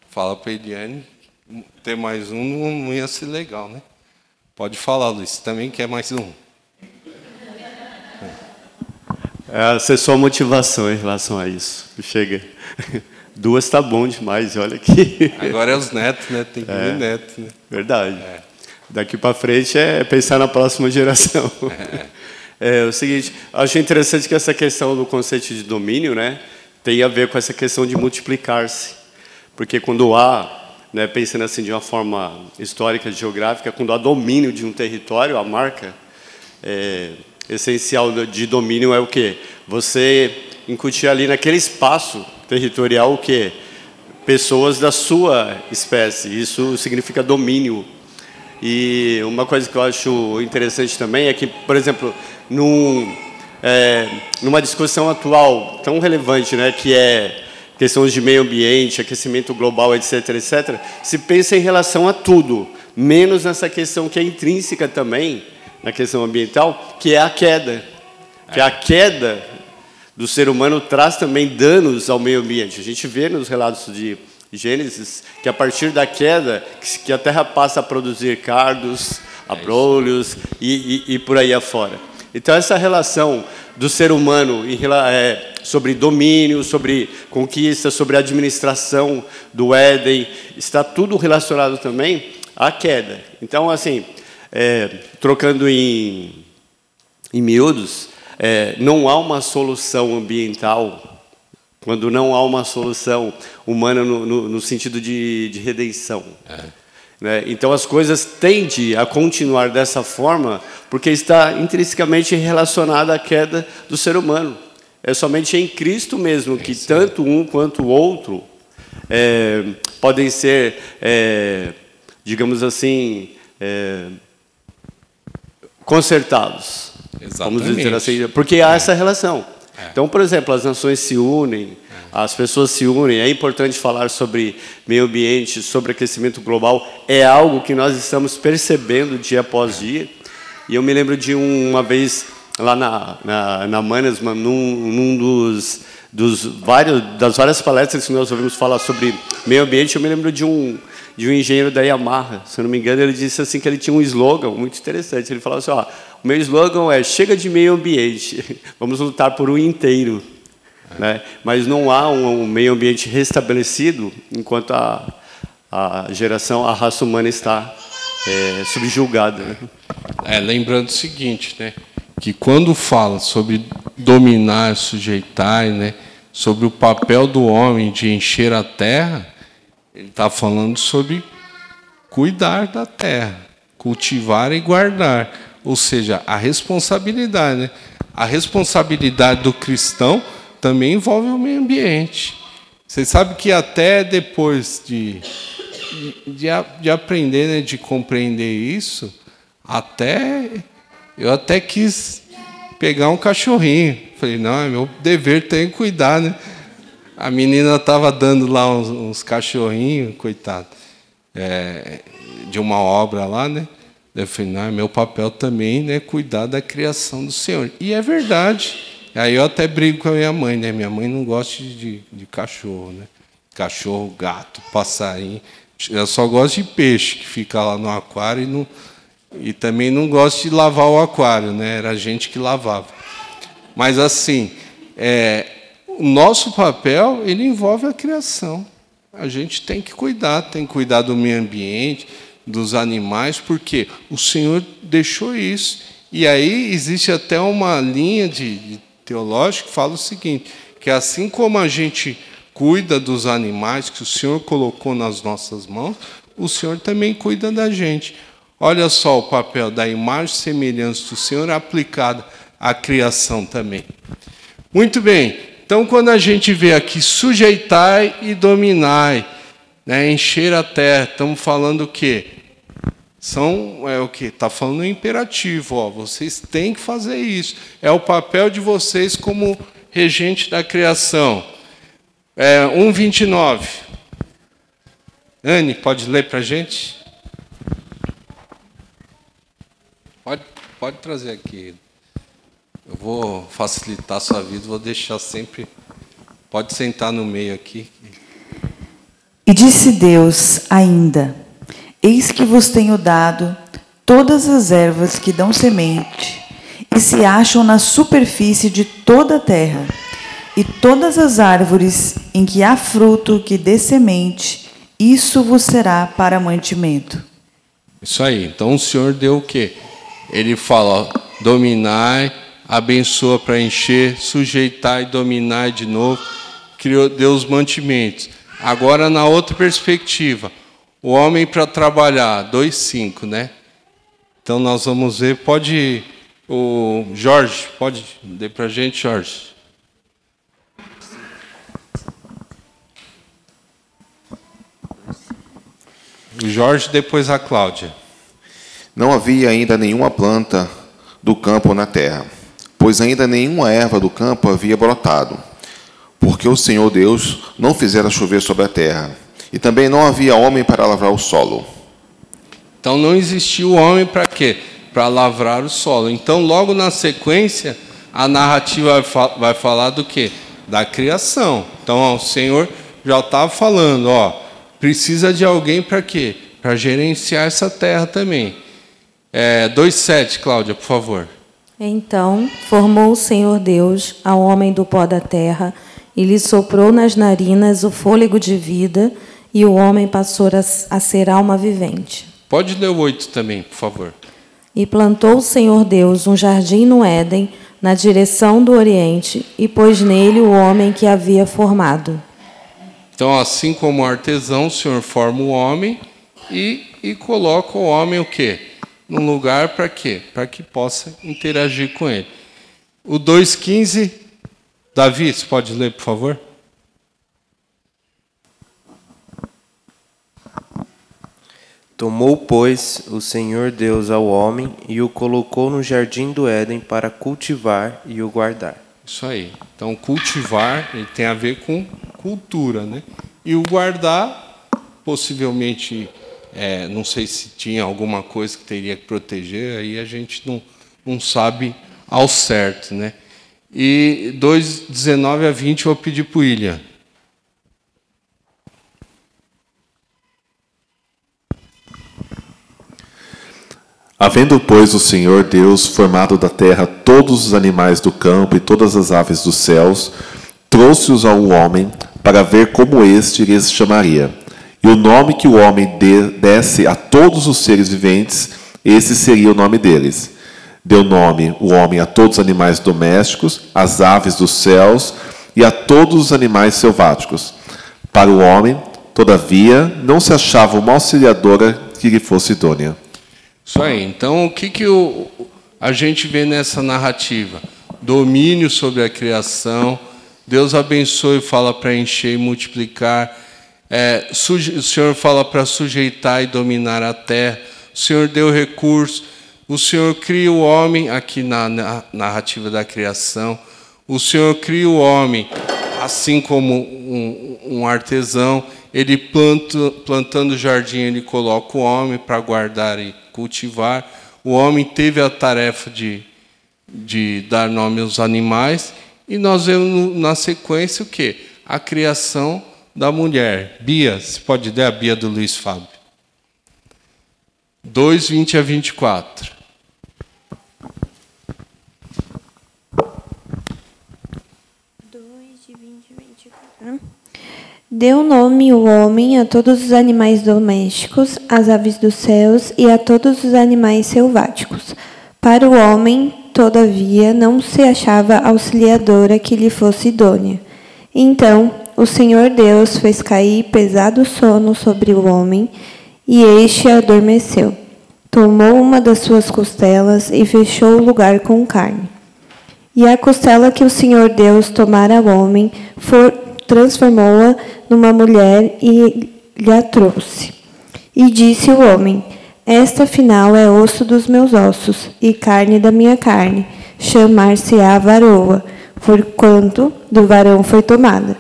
Fala para a Eliane, ter mais um não ia ser legal, né? Pode falar, Luiz, você também quer mais um. Acessou a motivação em relação a isso. Chega. 2 está bom demais, olha aqui. Agora é os netos, né? Tem que vir netos. Né? Verdade. Daqui para frente é pensar na próxima geração. É o seguinte, acho interessante que essa questão do conceito de domínio, né, tem a ver com essa questão de multiplicar-se. Porque quando há, né, pensando assim de uma forma histórica, geográfica, quando há domínio de um território, a marca essencial de domínio é o quê? Você incutir ali naquele espaço territorial o quê? Pessoas da sua espécie. Isso significa domínio. E uma coisa que eu acho interessante também é que, por exemplo, numa discussão atual tão relevante, né, que é questões de meio ambiente, aquecimento global, etc., etc., se pensa em relação a tudo, menos nessa questão que é intrínseca também, na questão ambiental, que é a queda. Que a queda do ser humano traz também danos ao meio ambiente. A gente vê nos relatos de Gênesis que a partir da queda que a terra passa a produzir cardos, abrolhos e por aí afora. Então essa relação do ser humano sobre domínio, sobre conquista, sobre administração do Éden, está tudo relacionado também à queda. Então assim, trocando em miúdos, não há uma solução ambiental quando não há uma solução humana no sentido de redenção. Né? Então, as coisas tendem a continuar dessa forma porque está intrinsecamente relacionada à queda do ser humano. É somente em Cristo mesmo que tanto um quanto o outro podem ser, digamos assim, consertados. Exatamente. Vamos dizer assim, porque há essa relação. Então, por exemplo, as nações se unem, as pessoas se unem. É importante falar sobre meio ambiente, sobre aquecimento global. É algo que nós estamos percebendo dia após dia. E eu me lembro de uma vez lá na Mannesmann, num das várias palestras que nós ouvimos falar sobre meio ambiente, eu me lembro de um engenheiro da Yamaha, se eu não me engano, ele disse assim que ele tinha um slogan muito interessante. Ele falava assim: ó, o meu slogan é "chega de meio ambiente, vamos lutar por um inteiro", né? Mas não há um meio ambiente restabelecido enquanto a raça humana está subjugada, né? Lembrando o seguinte, né, que quando fala sobre dominar, sujeitar, né, sobre o papel do homem de encher a terra, ele está falando sobre cuidar da terra, cultivar e guardar, ou seja, a responsabilidade, né? A responsabilidade do cristão também envolve o meio ambiente. Você sabe que até depois de aprender, né, de compreender isso, eu até quis pegar um cachorrinho. Falei, não, é meu dever, tenho que cuidar, né? A menina estava dando lá uns cachorrinhos, coitado, de uma obra lá, né? Eu falei, não, é meu papel também, né, cuidar da criação do Senhor. E é verdade. Aí eu até brigo com a minha mãe, né? Minha mãe não gosta de cachorro, né? Cachorro, gato, passarinho. Eu só gosto de peixe, que fica lá no aquário, e também não gosto de lavar o aquário, né? Era a gente que lavava. Mas, assim, o nosso papel, ele envolve a criação. A gente tem que cuidar do meio ambiente, dos animais, porque o Senhor deixou isso. E aí existe até uma linha de teológica que fala o seguinte, que assim como a gente cuida dos animais que o Senhor colocou nas nossas mãos, o Senhor também cuida da gente. Olha só o papel da imagem e semelhança do Senhor aplicada à criação também. Muito bem. Então, quando a gente vê aqui sujeitai e dominai, né, encher a terra, estamos falando o quê? O quê? Está falando no imperativo. Ó, vocês têm que fazer isso. É o papel de vocês como regente da criação. 1:29. Anne, pode ler para a gente? Pode trazer aqui. Eu vou facilitar a sua vida, vou deixar sempre... Pode sentar no meio aqui. E disse Deus ainda: eis que vos tenho dado todas as ervas que dão semente, e se acham na superfície de toda a terra, e todas as árvores em que há fruto que dê semente, isso vos será para mantimento. Isso aí. Então o Senhor deu o quê? Ele fala, ó, dominai, abençoa para encher, sujeitar e dominar de novo, deu os mantimentos. Agora, na outra perspectiva, o homem para trabalhar, 2:5, né? Então, nós vamos ver, o Jorge, pode ler para a gente, Jorge. O Jorge, depois a Cláudia. Não havia ainda nenhuma planta do campo na terra, pois ainda nenhuma erva do campo havia brotado, porque o Senhor Deus não fizera chover sobre a terra, e também não havia homem para lavrar o solo. Então não existia o homem para quê? Para lavrar o solo. Então, logo na sequência, a narrativa vai falar do quê? Da criação. Então, ó, o Senhor já estava falando, ó, precisa de alguém para quê? Para gerenciar essa terra também. 2:7, Cláudia, por favor. Então formou o Senhor Deus ao homem do pó da terra e lhe soprou nas narinas o fôlego de vida, e o homem passou a ser alma vivente. Pode ler o 8 também, por favor. E plantou o Senhor Deus um jardim no Éden, na direção do Oriente, e pôs nele o homem que havia formado. Então, assim como o artesão, o Senhor forma o homem e coloca o homem o quê? Num lugar para quê? Para que possa interagir com ele. O 2:15, Davi, você pode ler, por favor? Tomou, pois, o Senhor Deus ao homem e o colocou no jardim do Éden para cultivar e o guardar. Isso aí. Então, cultivar ele tem a ver com cultura, né? E o guardar, possivelmente, não sei se tinha alguma coisa que teria que proteger, aí a gente não sabe ao certo, né? E 2:19 a 20 eu vou pedir para o William. Havendo, pois, o Senhor Deus formado da terra todos os animais do campo e todas as aves dos céus, trouxe-os ao homem para ver como este lhes chamaria. E o nome que o homem desse a todos os seres viventes, esse seria o nome deles. Deu nome o homem a todos os animais domésticos, às aves dos céus e a todos os animais selváticos. Para o homem, todavia, não se achava uma auxiliadora que lhe fosse idônea. Isso aí. Então, o que a gente vê nessa narrativa? Domínio sobre a criação. Deus abençoa e fala para encher e multiplicar. O Senhor fala para sujeitar e dominar a terra. O Senhor deu recursos. O Senhor cria o homem, aqui na narrativa da criação. O Senhor cria o homem, assim como um artesão. Ele plantando o jardim, ele coloca o homem para guardar e cultivar. O homem teve a tarefa de dar nome aos animais. E nós vemos na sequência o quê? A criação da mulher. Bia, você pode ler a Bia do Luiz Fábio. 2:20 a 24. Deu nome o homem a todos os animais domésticos, às aves dos céus e a todos os animais selváticos. Para o homem, todavia, não se achava auxiliadora que lhe fosse idônea. Então, o Senhor Deus fez cair pesado sono sobre o homem, e este adormeceu. Tomou uma das suas costelas e fechou o lugar com carne. E a costela que o Senhor Deus tomara ao homem, transformou-a numa mulher e lhe a trouxe. E disse o homem: esta afinal é osso dos meus ossos e carne da minha carne. Chamar-se-á varoa, porquanto do varão foi tomada.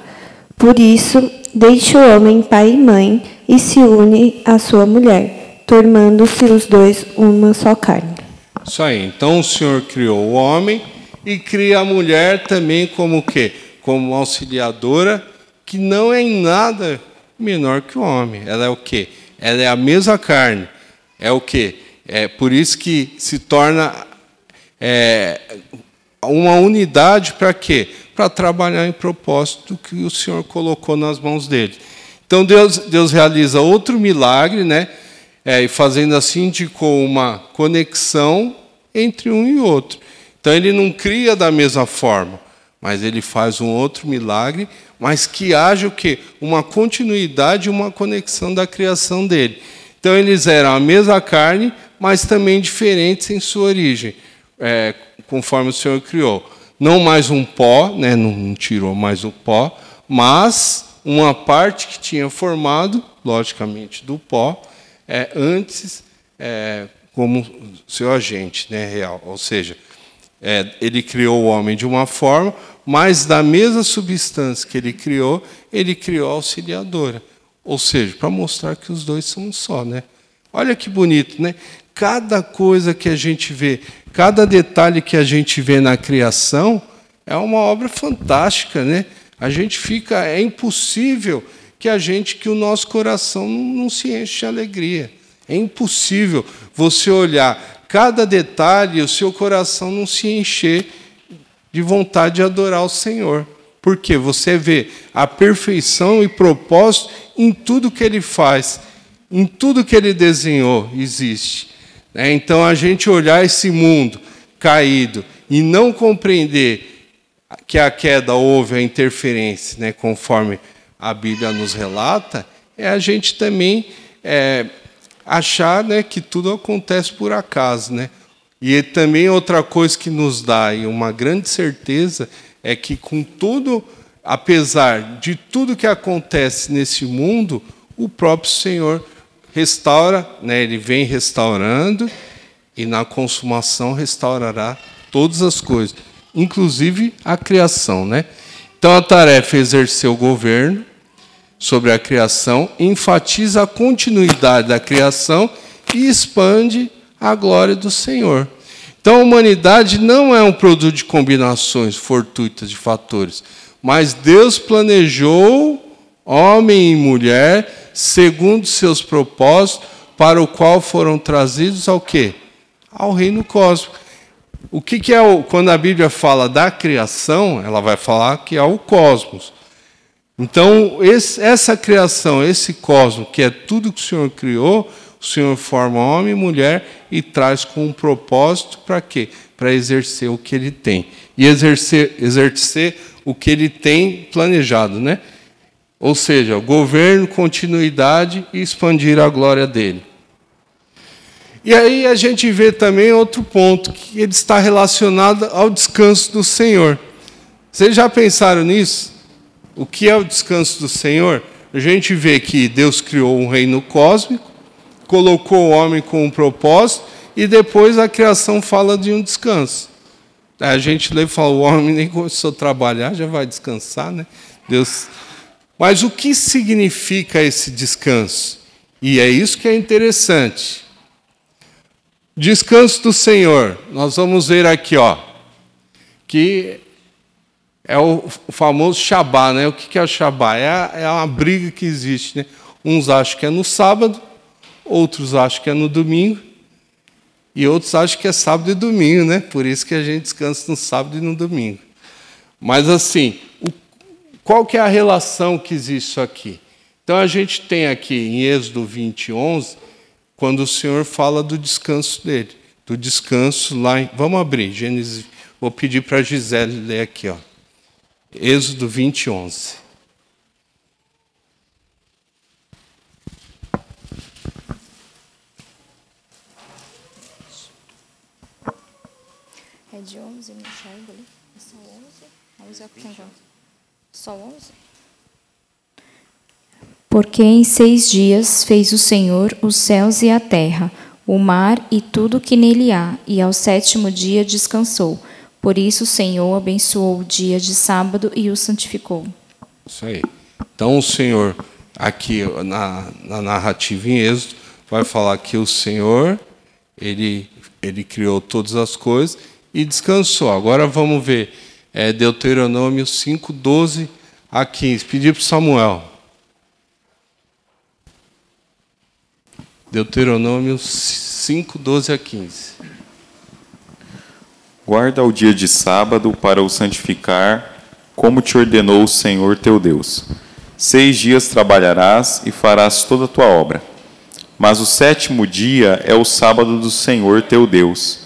Por isso, deixa o homem pai e mãe e se une à sua mulher, tornando-se os dois uma só carne. Isso aí. Então o Senhor criou o homem e cria a mulher também como o quê? Como auxiliadora, que não é em nada menor que o homem. Ela é o quê? Ela é a mesma carne. É o quê? É por isso que se torna uma unidade para quê? Para trabalhar em propósito que o Senhor colocou nas mãos dele. Então Deus realiza outro milagre, né? E fazendo assim indicou uma conexão entre um e outro. Então ele não cria da mesma forma, mas ele faz um outro milagre, mas que haja o quê? Uma continuidade, uma conexão da criação dele. Então eles eram a mesma carne, mas também diferentes em sua origem, conforme o Senhor criou. Não mais um pó, né? Não tirou mais o pó, mas uma parte que tinha formado, logicamente, do pó, antes como seu agente, né, real. Ou seja, ele criou o homem de uma forma, mas da mesma substância que ele criou a auxiliadora. Ou seja, para mostrar que os dois são um só, né? Olha que bonito, né? Cada coisa que a gente vê, cada detalhe que a gente vê na criação é uma obra fantástica, né? A gente fica, é impossível que o nosso coração não se enche de alegria. É impossível você olhar cada detalhe e o seu coração não se encher de vontade de adorar o Senhor. Porque você vê a perfeição e propósito em tudo que Ele faz, em tudo que Ele desenhou, existe. Então, a gente olhar esse mundo caído e não compreender que a queda houve a interferência, né, conforme a Bíblia nos relata, a gente também achar, né, que tudo acontece por acaso, né? E também outra coisa que nos dá uma grande certeza é que com tudo, apesar de tudo que acontece nesse mundo, o próprio Senhor restaura, né? Ele vem restaurando e na consumação restaurará todas as coisas, inclusive a criação, né? Então a tarefa é exercer o governo sobre a criação, enfatiza a continuidade da criação e expande a glória do Senhor. Então a humanidade não é um produto de combinações fortuitas de fatores, mas Deus planejou homem e mulher segundo seus propósitos, para o qual foram trazidos ao quê? Ao reino cósmico. O que é quando a Bíblia fala da criação, ela vai falar que é o cosmos. Então, essa criação, esse cosmos, que é tudo que o Senhor criou, o Senhor forma homem e mulher e traz com um propósito para quê? Para exercer o que Ele tem. E exercer o que Ele tem planejado, né? Ou seja, governo, continuidade e expandir a glória dEle. E aí a gente vê também outro ponto, que ele está relacionado ao descanso do Senhor. Vocês já pensaram nisso? O que é o descanso do Senhor? A gente vê que Deus criou um reino cósmico, colocou o homem com um propósito, e depois a criação fala de um descanso. A gente lê e fala, o homem nem começou a trabalhar, já vai descansar, né? Deus... Mas o que significa esse descanso? E é isso que é interessante. Descanso do Senhor, nós vamos ver aqui, ó, que é o famoso Shabá, né? O que é o Shabá? É uma briga que existe, né? Uns acham que é no sábado, outros acham que é no domingo, e outros acham que é sábado e domingo, né? Por isso que a gente descansa no sábado e no domingo. Mas assim, qual que é a relação que existe isso aqui? Então a gente tem aqui em Êxodo 20:11, quando o Senhor fala do descanso dele, do descanso lá em... Vamos abrir, Gênesis, vou pedir para a Gisele ler aqui, ó. Êxodo 20:11. É de 11, não enxergo ali. É só 11? 11 é quem já? Só 11? Porque em 6 dias fez o Senhor os céus e a terra, o mar e tudo que nele há, e ao 7º dia descansou. Por isso o Senhor abençoou o dia de sábado e o santificou. Isso aí. Então o Senhor, aqui na narrativa em Êxodo, vai falar que o Senhor, ele criou todas as coisas e descansou. Agora vamos ver Deuteronômio 5:12 a 15. Pedir para Samuel. Deuteronômio 5:12 a 15. Guarda o dia de sábado para o santificar, como te ordenou o Senhor teu Deus. 6 dias trabalharás e farás toda a tua obra. Mas o 7º dia é o sábado do Senhor teu Deus.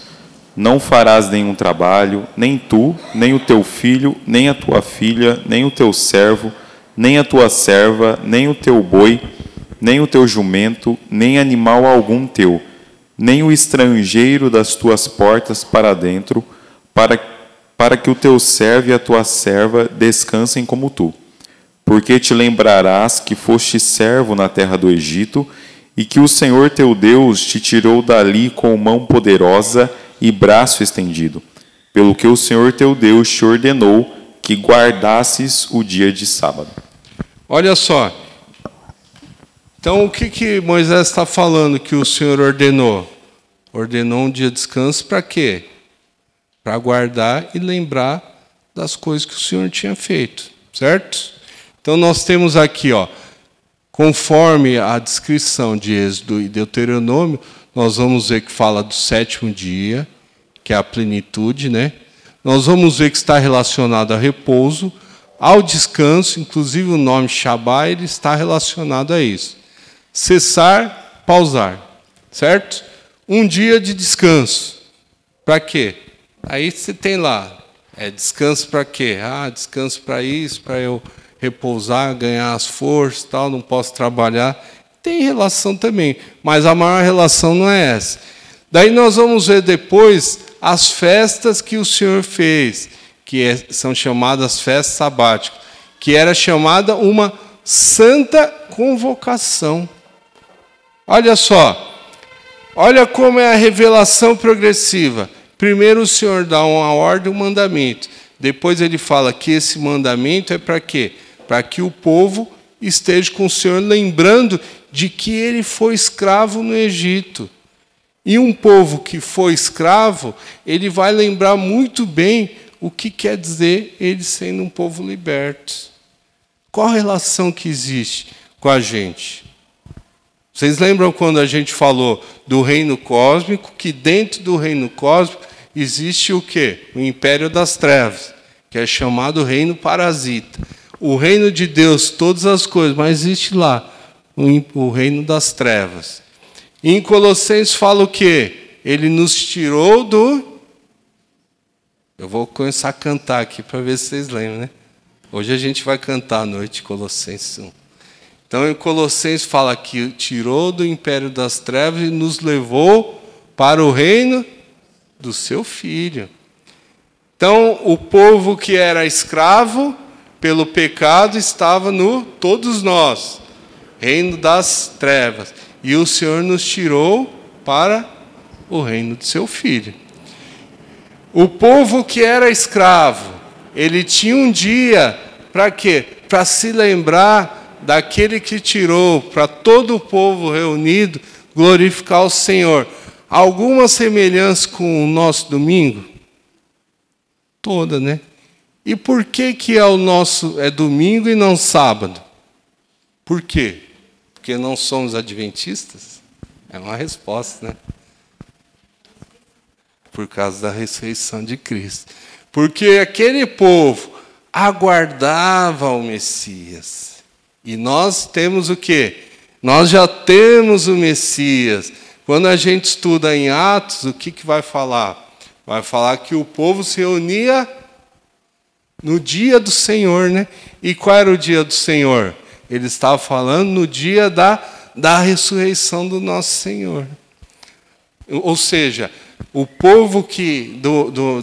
Não farás nenhum trabalho, nem tu, nem o teu filho, nem a tua filha, nem o teu servo, nem a tua serva, nem o teu boi, nem o teu jumento, nem animal algum teu, nem o estrangeiro das tuas portas para dentro, para que o teu servo e a tua serva descansem como tu. Porque te lembrarás que foste servo na terra do Egito, e que o Senhor teu Deus te tirou dali com mão poderosa e braço estendido, pelo que o Senhor teu Deus te ordenou que guardasses o dia de sábado. Olha só. Então, o que Moisés está falando que o Senhor ordenou? Ordenou um dia de descanso para quê? Para guardar e lembrar das coisas que o Senhor tinha feito, certo? Então, nós temos aqui, ó, conforme a descrição de Êxodo e Deuteronômio, nós vamos ver que fala do 7º dia, que é a plenitude, né? Nós vamos ver que está relacionado a repouso, ao descanso, inclusive o nome Shabá, ele está relacionado a isso. Cessar, pausar, certo? Um dia de descanso. Para quê? Aí você tem lá, descanso para quê? Descanso para isso, para eu repousar, ganhar as forças, tal, não posso trabalhar. Tem relação também, mas a maior relação não é essa. Daí nós vamos ver depois as festas que o Senhor fez. são chamadas festas sabáticas, que era chamada uma santa convocação. Olha só, olha como é a revelação progressiva. Primeiro o Senhor dá uma ordem, um mandamento. Depois ele fala que esse mandamento é para quê? Para que o povo esteja com o Senhor, lembrando de que ele foi escravo no Egito. E um povo que foi escravo, ele vai lembrar muito bem o que quer dizer ele sendo um povo liberto. Qual a relação que existe com a gente? Vocês lembram quando a gente falou do reino cósmico, que dentro do reino cósmico existe o quê? O império das trevas, que é chamado reino parasita. O reino de Deus, todas as coisas, mas existe lá o reino das trevas. E em Colossenses fala o quê? Ele nos tirou do... Eu vou começar a cantar aqui para ver se vocês lembram, né? Hoje a gente vai cantar à noite Colossenses 1. Então, em Colossenses fala que tirou do império das trevas e nos levou para o reino do seu Filho. Então, o povo que era escravo pelo pecado estava no todos nós, reino das trevas. E o Senhor nos tirou para o reino do seu Filho. O povo que era escravo, ele tinha um dia para quê? Para se lembrar daquele que tirou, para todo o povo reunido glorificar o Senhor. Alguma semelhança com o nosso domingo? Toda, né? E por que o nosso é domingo e não sábado? Por quê? Porque não somos adventistas? É uma resposta, né? Por causa da ressurreição de Cristo. Porque aquele povo aguardava o Messias. E nós temos o quê? Nós já temos o Messias. Quando a gente estuda em Atos, o que vai falar? Vai falar que o povo se reunia no dia do Senhor, né? E qual era o dia do Senhor? Ele estava falando no dia da ressurreição do nosso Senhor. Ou seja, o povo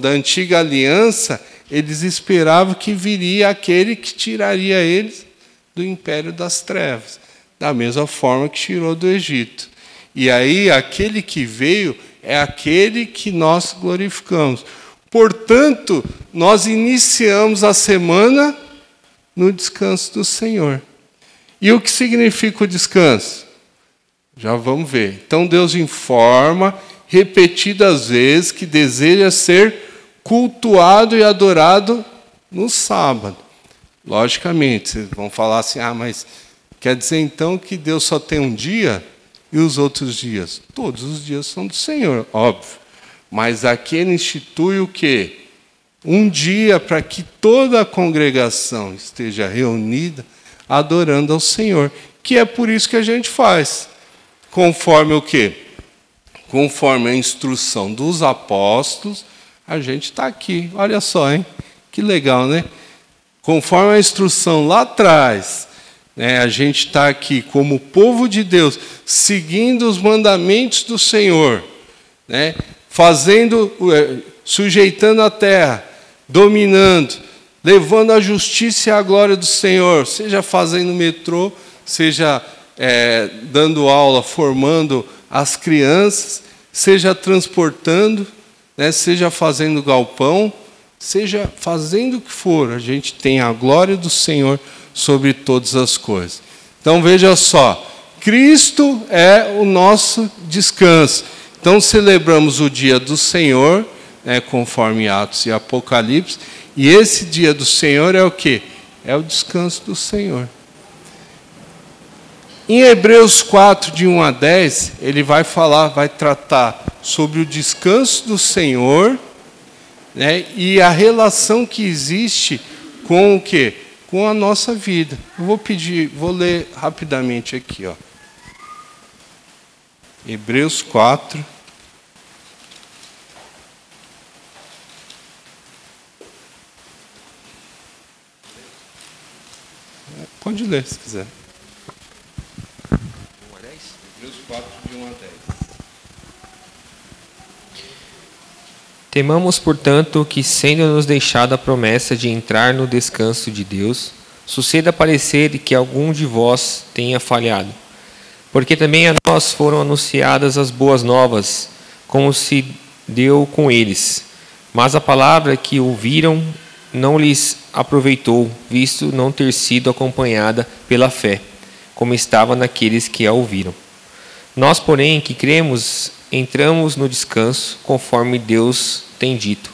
da antiga aliança, eles esperavam que viria aquele que tiraria eles do império das trevas, da mesma forma que tirou do Egito. E aí, aquele que veio é aquele que nós glorificamos. Portanto, nós iniciamos a semana no descanso do Senhor. E o que significa o descanso? Já vamos ver. Então, Deus informa repetidas vezes que deseja ser cultuado e adorado no sábado. Logicamente, vocês vão falar assim, mas quer dizer então que Deus só tem um dia e os outros dias? Todos os dias são do Senhor, óbvio. Mas aqui ele institui o quê? Um dia para que toda a congregação esteja reunida adorando ao Senhor. Que é por isso que a gente faz. Conforme o quê? Conforme a instrução dos apóstolos, a gente está aqui. Olha só, hein? Que legal, né? Conforme a instrução lá atrás, né, a gente está aqui como povo de Deus, seguindo os mandamentos do Senhor, né, sujeitando a terra, dominando, levando a justiça e a glória do Senhor, seja fazendo metrô, seja dando aula, formando as crianças, seja transportando, né, seja fazendo galpão, seja fazendo o que for, a gente tem a glória do Senhor sobre todas as coisas. Então veja só, Cristo é o nosso descanso. Então celebramos o dia do Senhor, né, conforme Atos e Apocalipse, e esse dia do Senhor é o quê? É o descanso do Senhor. Em Hebreus 4, de 1 a 10, ele vai tratar sobre o descanso do Senhor, né, e a relação que existe com o quê? Com a nossa vida. Eu vou ler rapidamente aqui, ó. Hebreus 4. Pode ler, se quiser. Hebreus 4, de 1 a 10. Temamos, portanto, que, sendo-nos deixada a promessa de entrar no descanso de Deus, suceda parecer que algum de vós tenha falhado. Porque também a nós foram anunciadas as boas novas, como se deu com eles. Mas a palavra que ouviram não lhes aproveitou, visto não ter sido acompanhada pela fé, como estava naqueles que a ouviram. Nós, porém, que cremos, entramos no descanso, conforme Deus tem dito.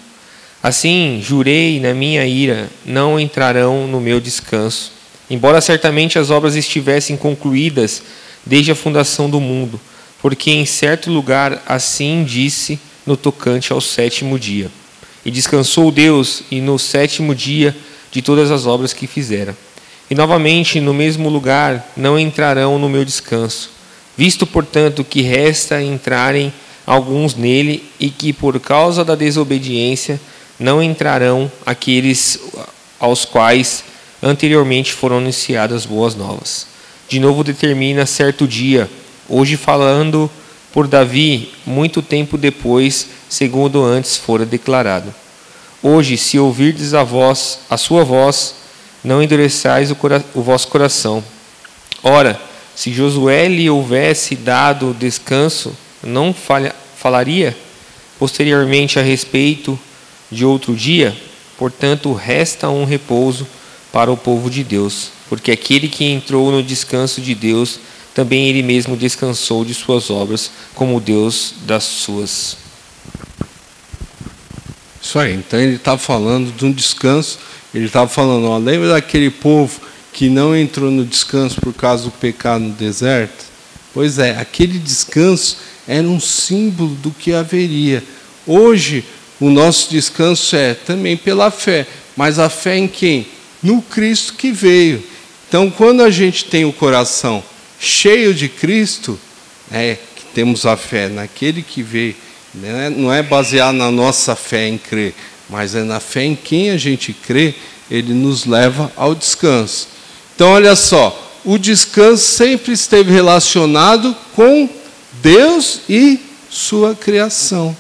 Assim, jurei na minha ira, não entrarão no meu descanso, embora certamente as obras estivessem concluídas desde a fundação do mundo, porque em certo lugar assim disse no tocante ao sétimo dia. E descansou Deus, e no sétimo dia de todas as obras que fizera. E novamente, no mesmo lugar, não entrarão no meu descanso. Visto, portanto, que resta entrarem alguns nele, e que por causa da desobediência não entrarão aqueles aos quais anteriormente foram anunciadas boas novas. De novo determina certo dia, hoje falando por Davi, muito tempo depois, segundo antes fora declarado. Hoje, se ouvirdes a sua voz, não endureçais o vosso coração. Ora, se Josué lhe houvesse dado descanso, não falaria posteriormente a respeito de outro dia? Portanto, resta um repouso para o povo de Deus, porque aquele que entrou no descanso de Deus, também ele mesmo descansou de suas obras, como Deus das suas. Isso aí, então ele está falando de um descanso, ele está falando, ó, lembra daquele povo que não entrou no descanso por causa do pecado no deserto? Pois é, aquele descanso era um símbolo do que haveria. Hoje, o nosso descanso é também pela fé, mas a fé em quem? No Cristo que veio. Então, quando a gente tem o coração cheio de Cristo, que temos a fé naquele que veio, não é baseado na nossa fé em crer, mas é na fé em quem a gente crê, ele nos leva ao descanso. Então, olha só, o descanso sempre esteve relacionado com Deus e sua criação.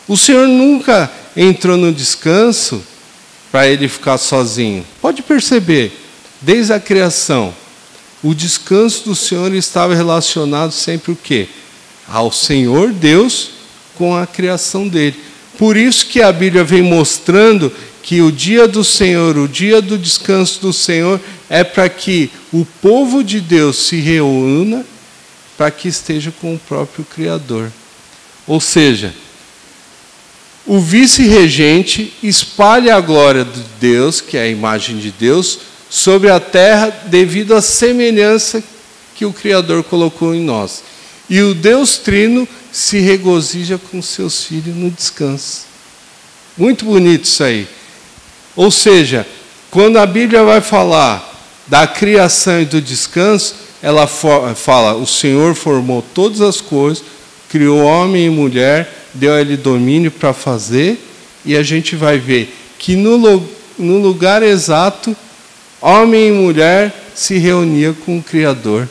O Senhor nunca entrou no descanso para ele ficar sozinho. Pode perceber, desde a criação, o descanso do Senhor estava relacionado sempre o quê? Ao Senhor Deus com a criação dele. Por isso que a Bíblia vem mostrando que o dia do Senhor, o dia do descanso do Senhor, é para que o povo de Deus se reúna para que esteja com o próprio Criador. Ou seja, o vice-regente espalha a glória de Deus, que é a imagem de Deus, sobre a terra devido à semelhança que o Criador colocou em nós. E o Deus Trino se regozija com seus filhos no descanso. Muito bonito isso aí. Ou seja, quando a Bíblia vai falar da criação e do descanso, ela fala, o Senhor formou todas as coisas, criou homem e mulher, deu a ele domínio para fazer, e a gente vai ver que no lugar exato, homem e mulher se reuniam com o Criador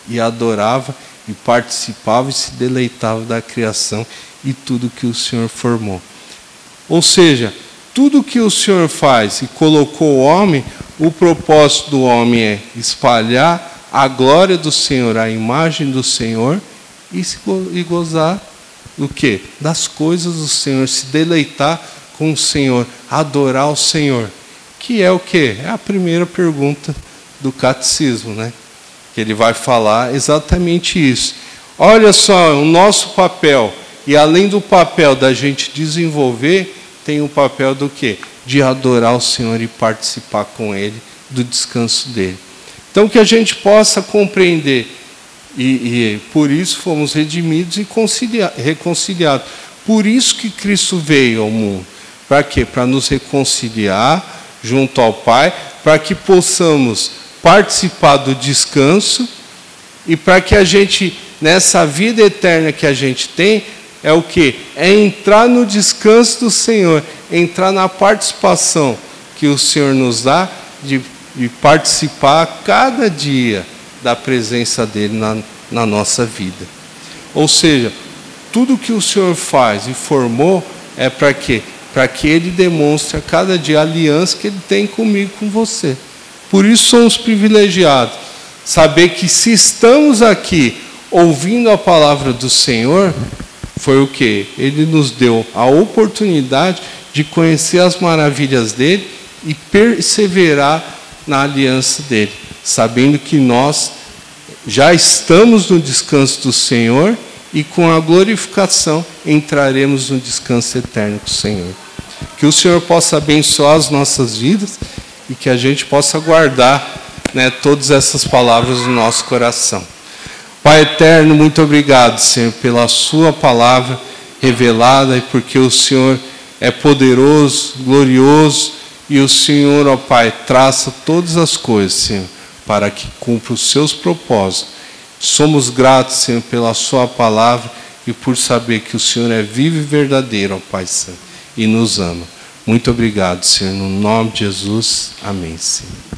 e adorava e participava e se deleitava da criação e tudo que o Senhor formou. Ou seja, tudo que o Senhor faz e colocou o homem, o propósito do homem é espalhar a glória do Senhor, a imagem do Senhor e gozar do quê? Das coisas do Senhor, se deleitar com o Senhor, adorar o Senhor. Que é o quê? É a primeira pergunta do catecismo, né? Que ele vai falar exatamente isso. Olha só, o nosso papel, e além do papel da gente desenvolver, tem o papel do quê? De adorar o Senhor e participar com Ele do descanso dele. Então, que a gente possa compreender, e por isso fomos redimidos e reconciliados. Por isso que Cristo veio ao mundo. Para quê? Para nos reconciliar junto ao Pai, para que possamos participar do descanso e para que a gente, nessa vida eterna que a gente tem, é o quê? É entrar no descanso do Senhor, entrar na participação que o Senhor nos dá de participar cada dia da presença dEle na nossa vida. Ou seja, tudo que o Senhor faz e formou é para quê? Para que Ele demonstre a cada dia a aliança que Ele tem comigo, com você. Por isso somos privilegiados. Saber que se estamos aqui ouvindo a palavra do Senhor, foi o quê? Ele nos deu a oportunidade de conhecer as maravilhas dEle e perseverar na aliança dEle, sabendo que nós já estamos no descanso do Senhor e com a glorificação entraremos no descanso eterno do Senhor. Que o Senhor possa abençoar as nossas vidas e que a gente possa guardar, né, todas essas palavras no nosso coração. Pai eterno, muito obrigado, Senhor, pela sua palavra revelada e porque o Senhor é poderoso, glorioso e o Senhor, ó Pai, traça todas as coisas, Senhor, para que cumpra os seus propósitos. Somos gratos, Senhor, pela sua palavra e por saber que o Senhor é vivo e verdadeiro, ó Pai Santo, e nos ama. Muito obrigado, Senhor, no nome de Jesus. Amém, Senhor.